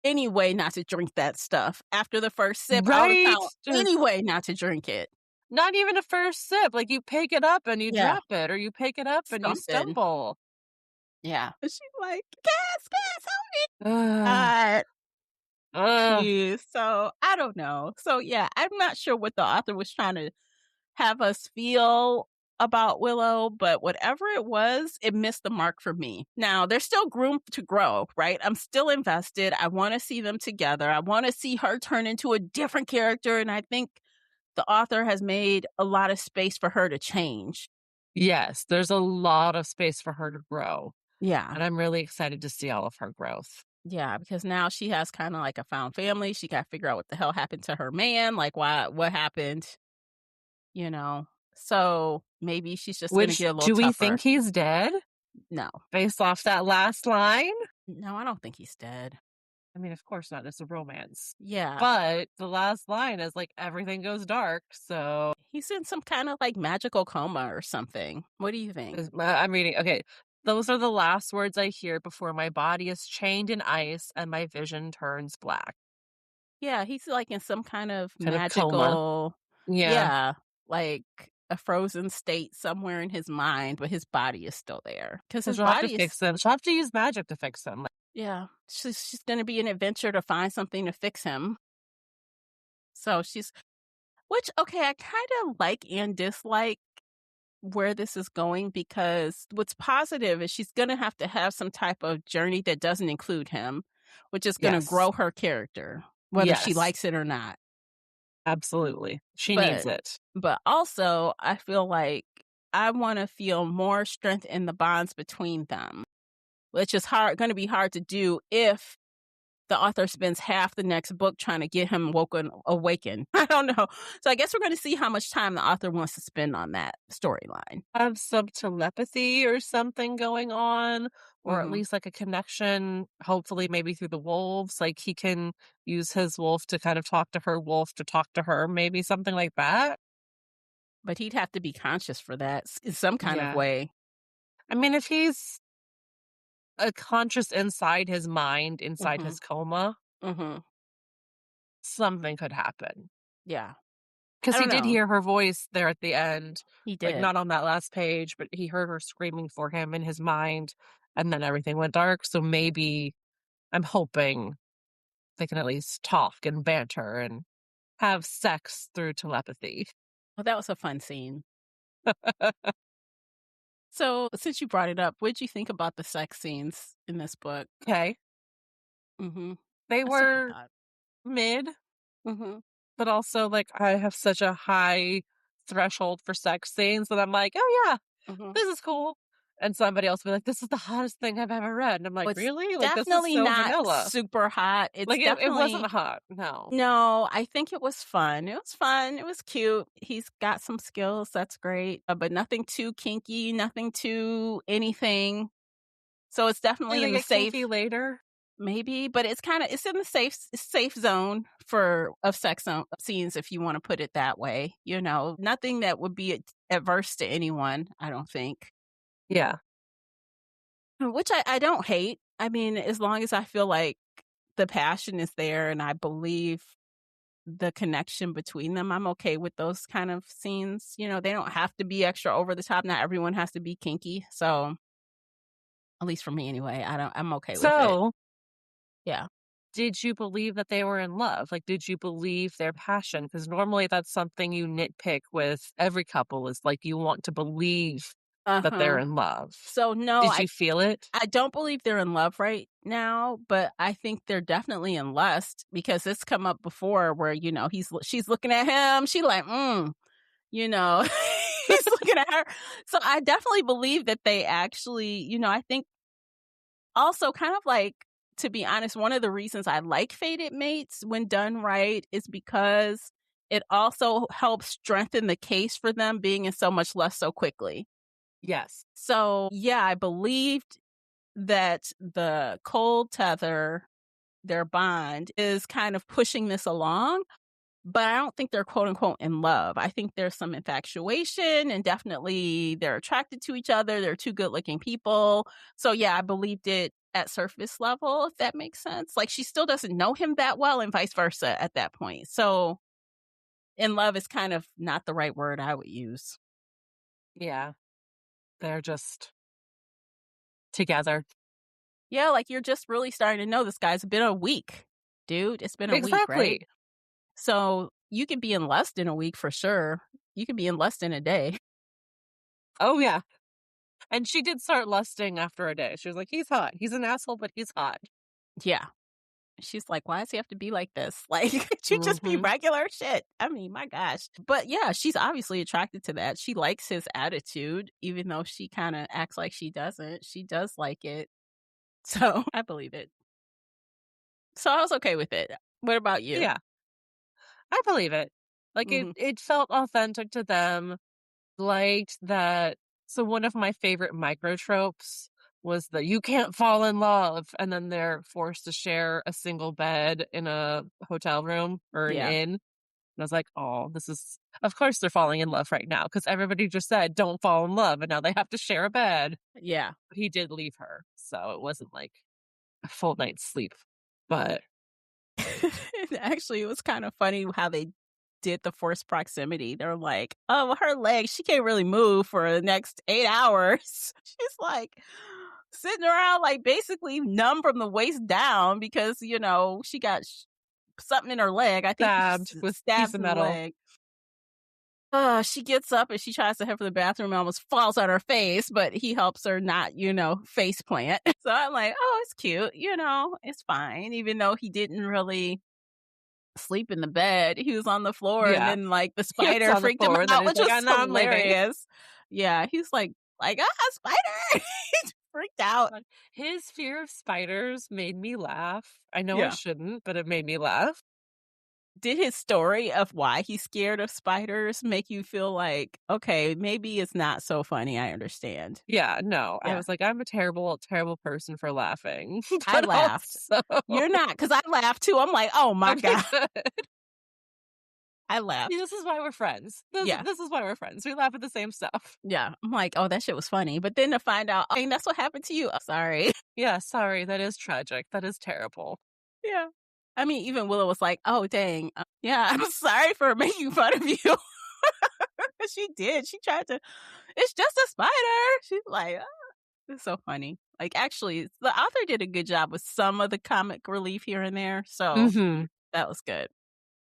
not to drink that stuff. After the first sip, right? I would have found any way not to drink it. Not even a first sip. Like, you pick it up and you drop it, or you pick it up and you stumble. Yeah. She's like, Cass, help me. So, I don't know. So, yeah, I'm not sure what the author was trying to have us feel about Willow, but whatever it was, it missed the mark for me. Now, there's still room to grow, right? I'm still invested. I want to see them together. I want to see her turn into a different character, and I think the author has made a lot of space for her to change. Yes, there's a lot of space for her to grow. Yeah. And I'm really excited to see all of her growth. Yeah, because now she has kind of like a found family. She got to figure out what the hell happened to her man. Like, what happened? So maybe she's just going to get a little tougher. Do we think he's dead? No. Based off that last line? No, I don't think he's dead. I mean, of course not. It's a romance. Yeah. But the last line is like, everything goes dark, so... He's in some kind of like magical coma or something. What do you think? I'm reading... Okay, Those are the last words I hear before my body is chained in ice and my vision turns black. Yeah, he's, like, in some kind of Kind of coma. magical Yeah. yeah, like, a frozen state somewhere in his mind, but his body is still there. Because So his she'll have to body is fix them. She'll have to use magic to fix them. yeah, she's gonna be an adventure to find something to fix him. So she's which, okay, I kinda like and dislike where this is going because what's positive is she's gonna have to have some type of journey that doesn't include him, which is gonna Yes. grow her character, whether she Yes. likes it or not. Absolutely. She needs But it. also, I feel like I wanna feel more strength in the bonds between them, which is gonna be hard to do if the author spends half the next book trying to get him awakened. I don't know. So I guess we're gonna see how much time the author wants to spend on that storyline. Have some telepathy or something going on, or at Mhm. least like a connection, hopefully maybe through the wolves. Like he can use his wolf to kind of talk to her wolf to talk to her, maybe something like that. But he'd have to be conscious for that in some kind of Yeah. way. I mean, if he's a conscious inside his mind, inside Mhm. his coma, Mhm. something could happen. Yeah. I Because he don't did know. hear her voice there at the end, He like, did. not on that last page, but he heard her screaming for him in his mind, and then everything went dark, so maybe I'm hoping they can at least talk and banter and have sex through telepathy. Well, that was a fun scene. So, since you brought it up, what'd you think about the sex scenes in this book? Okay. Mhm. They That's what I were thought. mid, Mhm. but also, like, I have such a high threshold for sex scenes that I'm like, "Oh, yeah, Mhm. this is cool." And somebody else will be like, "This is the hottest thing I've ever read." And I'm like, Well, it's "Really? Like, this is definitely so not vanilla." super hot. It's Like, it wasn't definitely hot, no. no, I think it was fun. It was fun. It was cute. He's got some skills. That's great. But nothing too kinky, nothing too anything. So it's Do definitely they in the get kinky safe later? maybe, but it's in the safe zone for of sex zone scenes if you want to put it that way. You know, nothing that would be adverse to anyone, I don't think. Yeah. Which I don't hate. I mean, as long as I feel like the passion is there and I believe the connection between them, I'm okay with those kind of scenes. You know, they don't have to be extra over the top. Not everyone has to be kinky. So, at least for me anyway, I'm okay with it. So, Yeah. did you believe that they were in love? Like, did you believe their passion? Because normally that's something you nitpick with every couple is, like, you want to believe that they're Uh-huh. in love. So no, Did you feel it? I don't believe they're in love right now, but I think they're definitely in lust because it's come up before where, you know, she's looking at him, she like, you know, he's looking at her. So I definitely believe that they actually, you know, I think also kind of like, to be honest, one of the reasons I like fated mates when done right is because it also helps strengthen the case for them being in so much lust so quickly. Yes. So yeah, I believed that the cold tether, their bond, is kind of pushing this along, but I don't think they're quote unquote in love. I think there's some infatuation and definitely they're attracted to each other. They're two good looking people. So yeah, I believed it at surface level, if that makes sense. Like she still doesn't know him that well and vice versa at that point. So in love is kind of not the right word I would use. Yeah. They're just together. Yeah, like you're just really starting to know this guy's been a week. Dude, it's been a week, right? Exactly. So you could be in lust in a week for sure. You could be in lust in a day. Oh, yeah. And she did start lusting after a day. She was like, "He's hot. He's an asshole, but he's hot." Yeah. She's like, why does he have to be like this? Like, could you just be Mhm. regular shit? I mean, my gosh. But yeah, she's obviously attracted to that. She likes his attitude, even though she kind of acts like she doesn't. She does like it. So I believe it. So I was okay with it. What about you? Yeah. I believe it. Like, Hmm. it felt authentic to them. Liked that so one of my favorite micro tropes was that you can't fall in love, and then they're forced to share a single bed in a hotel room or an Yeah. inn. And I was like, oh, of course they're falling in love right now because everybody just said don't fall in love and now they have to share a bed. Yeah. He did leave her. So it wasn't like a full night's sleep. But Actually, it was kind of funny how they did the forced proximity. They're like, oh, well, her legs, she can't really move for the next 8 hours. She's like sitting around, like basically numb from the waist down because, she got something in her leg. I think he stabbed with a piece stabbed of in the metal. leg. She gets up and she tries to head for the bathroom and almost falls on her face, but he helps her not, face plant. So I'm like, oh, it's cute. It's fine. Even though he didn't really sleep in the bed. He was on the floor and Yeah. then like the He was spider on the freaked him floor and then out, he's which like, was "Ah, now I'm leaving." hilarious. Yeah, he's like, spider. He's freaked out. But his fear of spiders made me laugh. I know I Yeah. shouldn't, but it made me laugh. Did his story of why he's scared of spiders make you feel like, okay, maybe it's not so funny. I understand. Yeah, no. I Yeah. was like, I'm a terrible, terrible person for laughing. I But laughed. also You're not, because I laughed too. I'm like, oh my okay, God. good. I See, laughed. this is why we're friends. Yeah. This is why we're friends. We laugh at the same stuff. Yeah. I'm like, oh, that shit was funny. But then to find out, oh, that's what happened to you. Oh, sorry. Yeah, sorry, that is tragic. That is terrible. Yeah. I mean, even Willow was like, "Oh, dang. Yeah, I'm sorry for making fun of you." She did. She tried to, it's just a spider. She's like, it's so funny. Like, actually, the author did a good job with some of the comic relief here and there. So Mhm. that was good.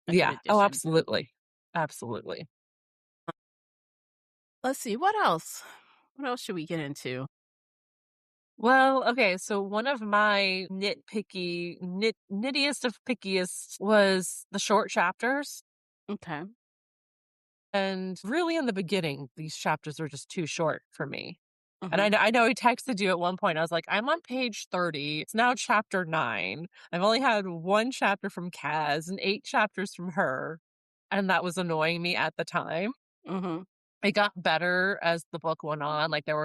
A good Yeah. Oh, addition. absolutely. Absolutely. Let's see. What else? What else should we get into? Well, okay, so one of my nittiest of pickiest was the short chapters. Okay. And really in the beginning, these chapters were just too short for me. And Hmm. I know he texted you at one point. I was like, I'm on page 30. It's now chapter 9. I've only had one chapter from Kaz and 8 chapters from her. And that was annoying me at the time. Hmm. It got better as the book went on. Like there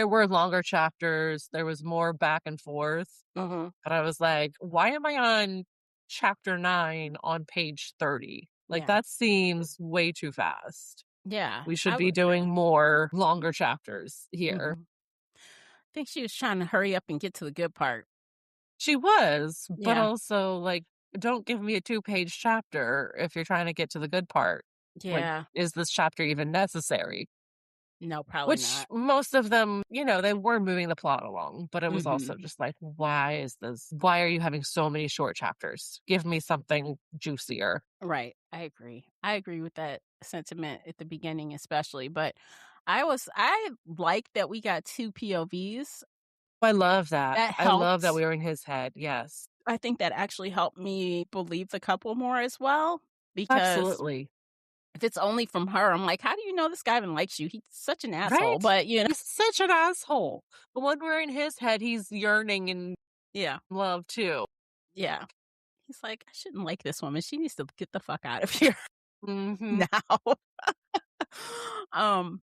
were longer chapters. There was more back and forth. Hmm. But I was like, why am I on chapter 9 on page 30? Like Yeah. that seems way too fast. Yeah. We should I be would doing agree. more longer chapters here. Hmm. I think she was trying to hurry up and get to the good part. She was, but Yeah. also like, don't give me a 2-page chapter if you're trying to get to the good part. Like, Yeah. is this chapter even necessary? No, probably Which not. most of them, they were moving the plot along, but it was Hmm. also just like, why are you having so many short chapters? Give me something juicier. Right. I agree. I agree with that sentiment at the beginning, especially. But I like that we got two POVs. I love that. That I love that helped. we were in his head. Yes. I think that actually helped me believe the couple more as well. Because Absolutely. if it's only from her, I'm like, how do you know this guy even likes you? He's such an asshole. Right? But He's such an asshole. But when we're in his head, he's yearning and yeah, love too. yeah. He's like, I shouldn't like this woman. She needs to get the fuck out of here Hmm. now. um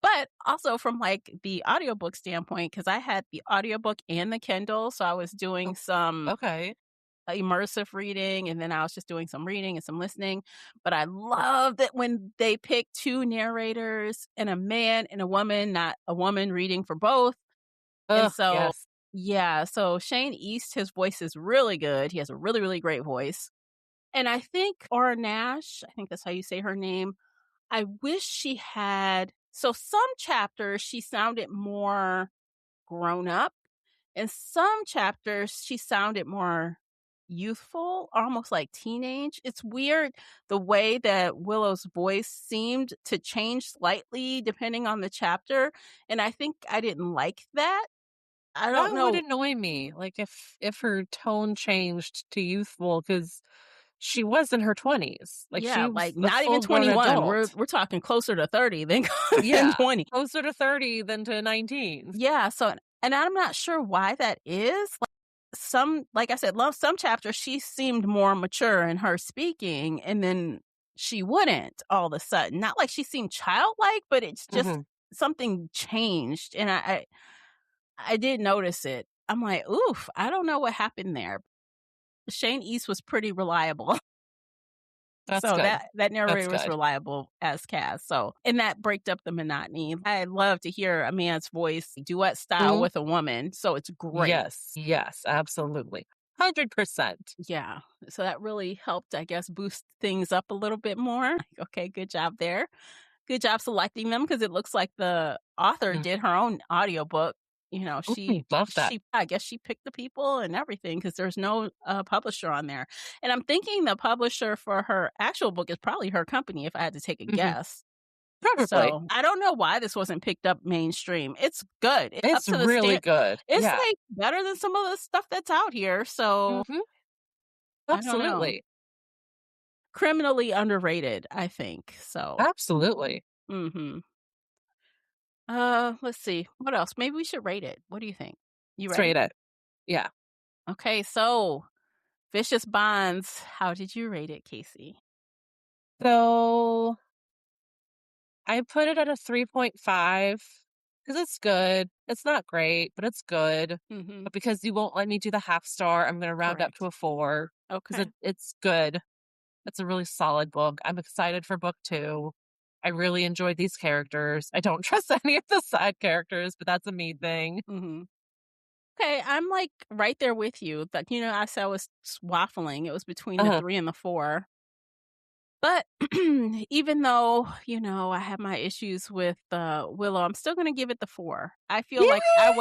But also from like the audiobook standpoint, because I had the audiobook and the Kindle, so I was doing some Okay. immersive reading and then I was just doing some reading and some listening. But I love that when they pick two narrators and a man and a woman, not a woman reading for both. And Ugh, so, yes. yeah, so Shane East, his voice is really good. He has a really, really great voice. And I think Aura Nash, I think that's how you say her name. I wish she had. So some chapters she sounded more grown up. In some chapters she sounded more youthful, almost like teenage. It's weird the way that Willow's voice seemed to change slightly depending on the chapter. And I think I didn't like that. I That don't would know. annoy me. Like if her tone changed to youthful, because she was in her 20s. Like she Yeah, was like a not even full grown 21. adult. We're talking closer to 30 than, than Yeah. 20. Closer to 30 than to 19. Yeah, so and I'm not sure why that is. Like I said, some chapters she seemed more mature in her speaking, and then she wouldn't all of a sudden. Not like she seemed childlike, but it's just Hmm. something changed, and I did notice it. I'm like, oof, I don't know what happened there. Shane East was pretty reliable. That's So good. that That's narrator was good. reliable as Cass. So, and that breaked up the monotony. I love to hear a man's voice duet style Mhm. with a woman. So it's great. Yes, absolutely. 100%. Yeah. So that really helped, I guess, boost things up a little bit more. Like, okay, good job there. Good job selecting them because it looks like the author Mm. did her own audiobook. You know, Ooh, love that. I guess she picked the people and everything because there's no publisher on there. And I'm thinking the publisher for her actual book is probably her company, if I had to take a Mhm. guess. Probably. So I don't know why this wasn't picked up mainstream. It's good. It's up It's to the really good. It's Yeah. like better than some of the stuff that's out here. So Mhm. I don't know. Absolutely. Criminally underrated, I think. So, Absolutely. mhm. Let's see. What else? Maybe we should rate it. What do you think? You Let's ready? rate it. Yeah. Okay, so Vicious Bonds. How did you rate it, Casey? So I put it at a 3.5 because it's good. It's not great, but it's good. Mhm. But because you won't let me do the half star, I'm going to round up to Correct. a 4 because Okay. it's good. It's a really solid book. I'm excited for book 2. I really enjoyed these characters. I don't trust any of the side characters, but that's a me thing. Mhm. Okay, I'm like right there with you. But I said I was waffling. It was between the Uh-huh. 3 and the 4. But even though, I have my issues with Willow, I'm still going to give it the 4. I feel like Yeah.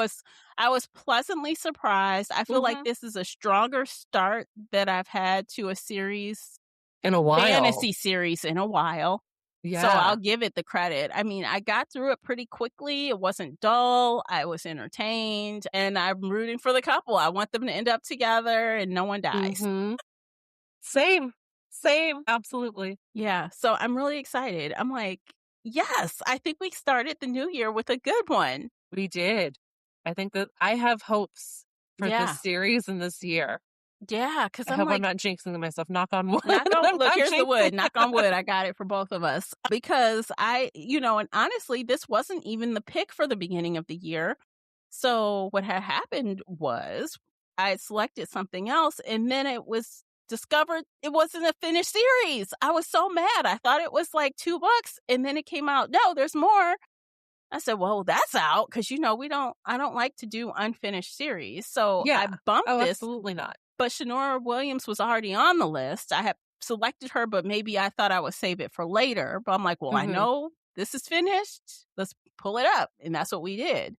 I was pleasantly surprised. I feel like Mhm. this is a stronger start that I've had to a series, In a while. fantasy series in a while. So Yeah. I'll give it the credit. I mean, I got through it pretty quickly. It wasn't dull. I was entertained, and I'm rooting for the couple. I want them to end up together and no one dies. Mhm. Same. Same. Absolutely. Yeah, so I'm really excited. I'm like, yes, I think we started the new year with a good one. We did. I think that I have hopes for this Yeah, series and this year. yeah, because I I'm hope I'm like, not jinxing myself. Knock on wood. knock on, I'm look, not here's the wood, jinxing knock on wood. I got it for both of us because and honestly, this wasn't even the pick for the beginning of the year. So what had happened was I had selected something else and then it was discovered it wasn't a finished series. I was so mad. I thought it was like 2 books and then it came out, no, there's more. I said, well, that's out because, I don't like to do unfinished series. So I Yeah. bumped Oh, this, absolutely not. but Shannora Williams was already on the list. I had selected her, but maybe I thought I would save it for later. But I'm like, well, I Mhm. know this is finished. Let's pull it up. And that's what we did.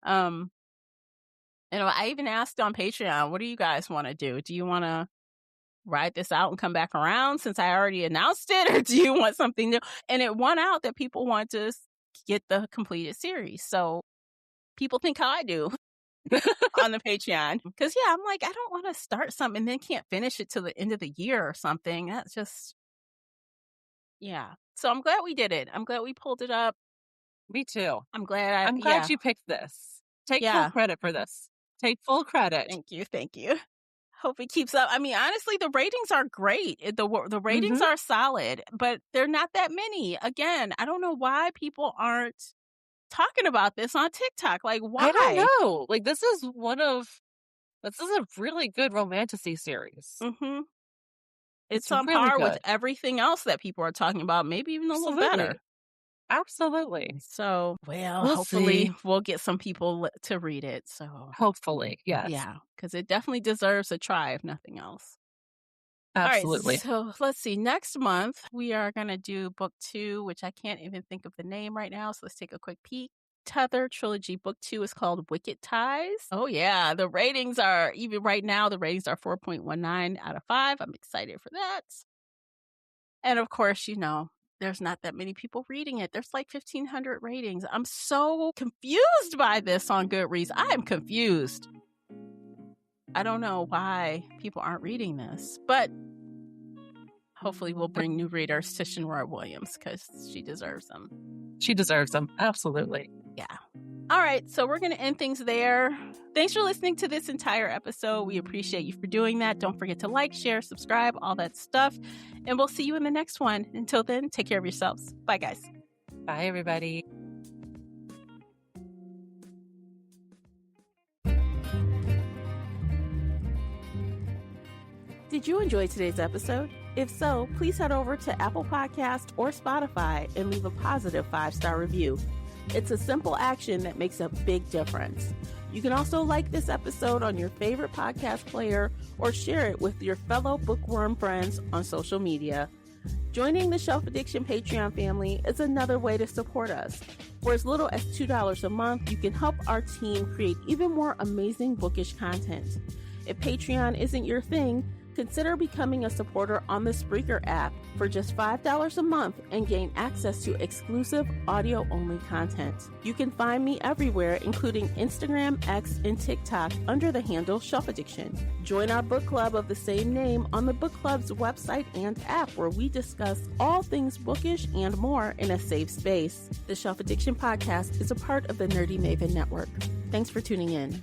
Um, I even asked on Patreon, what do you guys want to do? Do you want to ride this out and come back around since I already announced it? Or do you want something new? And it won out that people want to get the completed series. So people think how I do on the Patreon. Because, yeah, I'm like, I don't want to start something and then can't finish it till the end of the year or something. That's just, yeah. So I'm glad we did it. I'm glad we pulled it up. Me too. I'm glad I'm glad yeah. you picked this. Take full Yeah. credit for this. Take full credit. Thank you. Thank you. Hope it keeps up. I mean, honestly, the ratings are great. The ratings Mhm. are solid, but they're not that many. Again, I don't know why people aren't talking about this on TikTok. Like, I don't why? know. Like this is a really good romantasy series. Mm-hmm. It's It's on really par with good. everything else that people are talking about, maybe even a little better. Absolutely. Absolutely. So, well, We'll hopefully see. we'll get some people to read it. So, Hopefully. Yes. yeah, because it definitely deserves a try, if nothing else. All right, Absolutely. so let's see. Next month, we are going to do book 2, which I can't even think of the name right now. So let's take a quick peek. Tether Trilogy Book 2 is called Wicked Ties. Oh, yeah. The ratings are, even right now, the ratings are 4.19 out of 5. I'm excited for that. And of course, there's not that many people reading it. There's like 1,500 ratings. I'm so confused by this on Goodreads. I am confused. I don't know why people aren't reading this, but hopefully we'll bring new readers to Shannora Williams because she deserves them. She deserves them. Absolutely. Yeah. All right, so we're going to end things there. Thanks for listening to this entire episode. We appreciate you for doing that. Don't forget to like, share, subscribe, all that stuff. And we'll see you in the next one. Until then, take care of yourselves. Bye, guys. Bye, everybody. Did you enjoy today's episode? If so, please head over to Apple Podcast or Spotify and leave a positive 5-star review. It's a simple action that makes a big difference. You can also like this episode on your favorite podcast player or share it with your fellow bookworm friends on social media. Joining the Shelf Addiction Patreon family is another way to support us. For as little as $2 a month, you can help our team create even more amazing bookish content. If Patreon isn't your thing, consider becoming a supporter on the Spreaker app for just $5 a month and gain access to exclusive audio-only content. You can find me everywhere, including Instagram, X, and TikTok under the handle Shelf Addiction. Join our book club of the same name on the book club's website and app, where we discuss all things bookish and more in a safe space. The Shelf Addiction podcast is a part of the Nerdy Maven Network. Thanks for tuning in.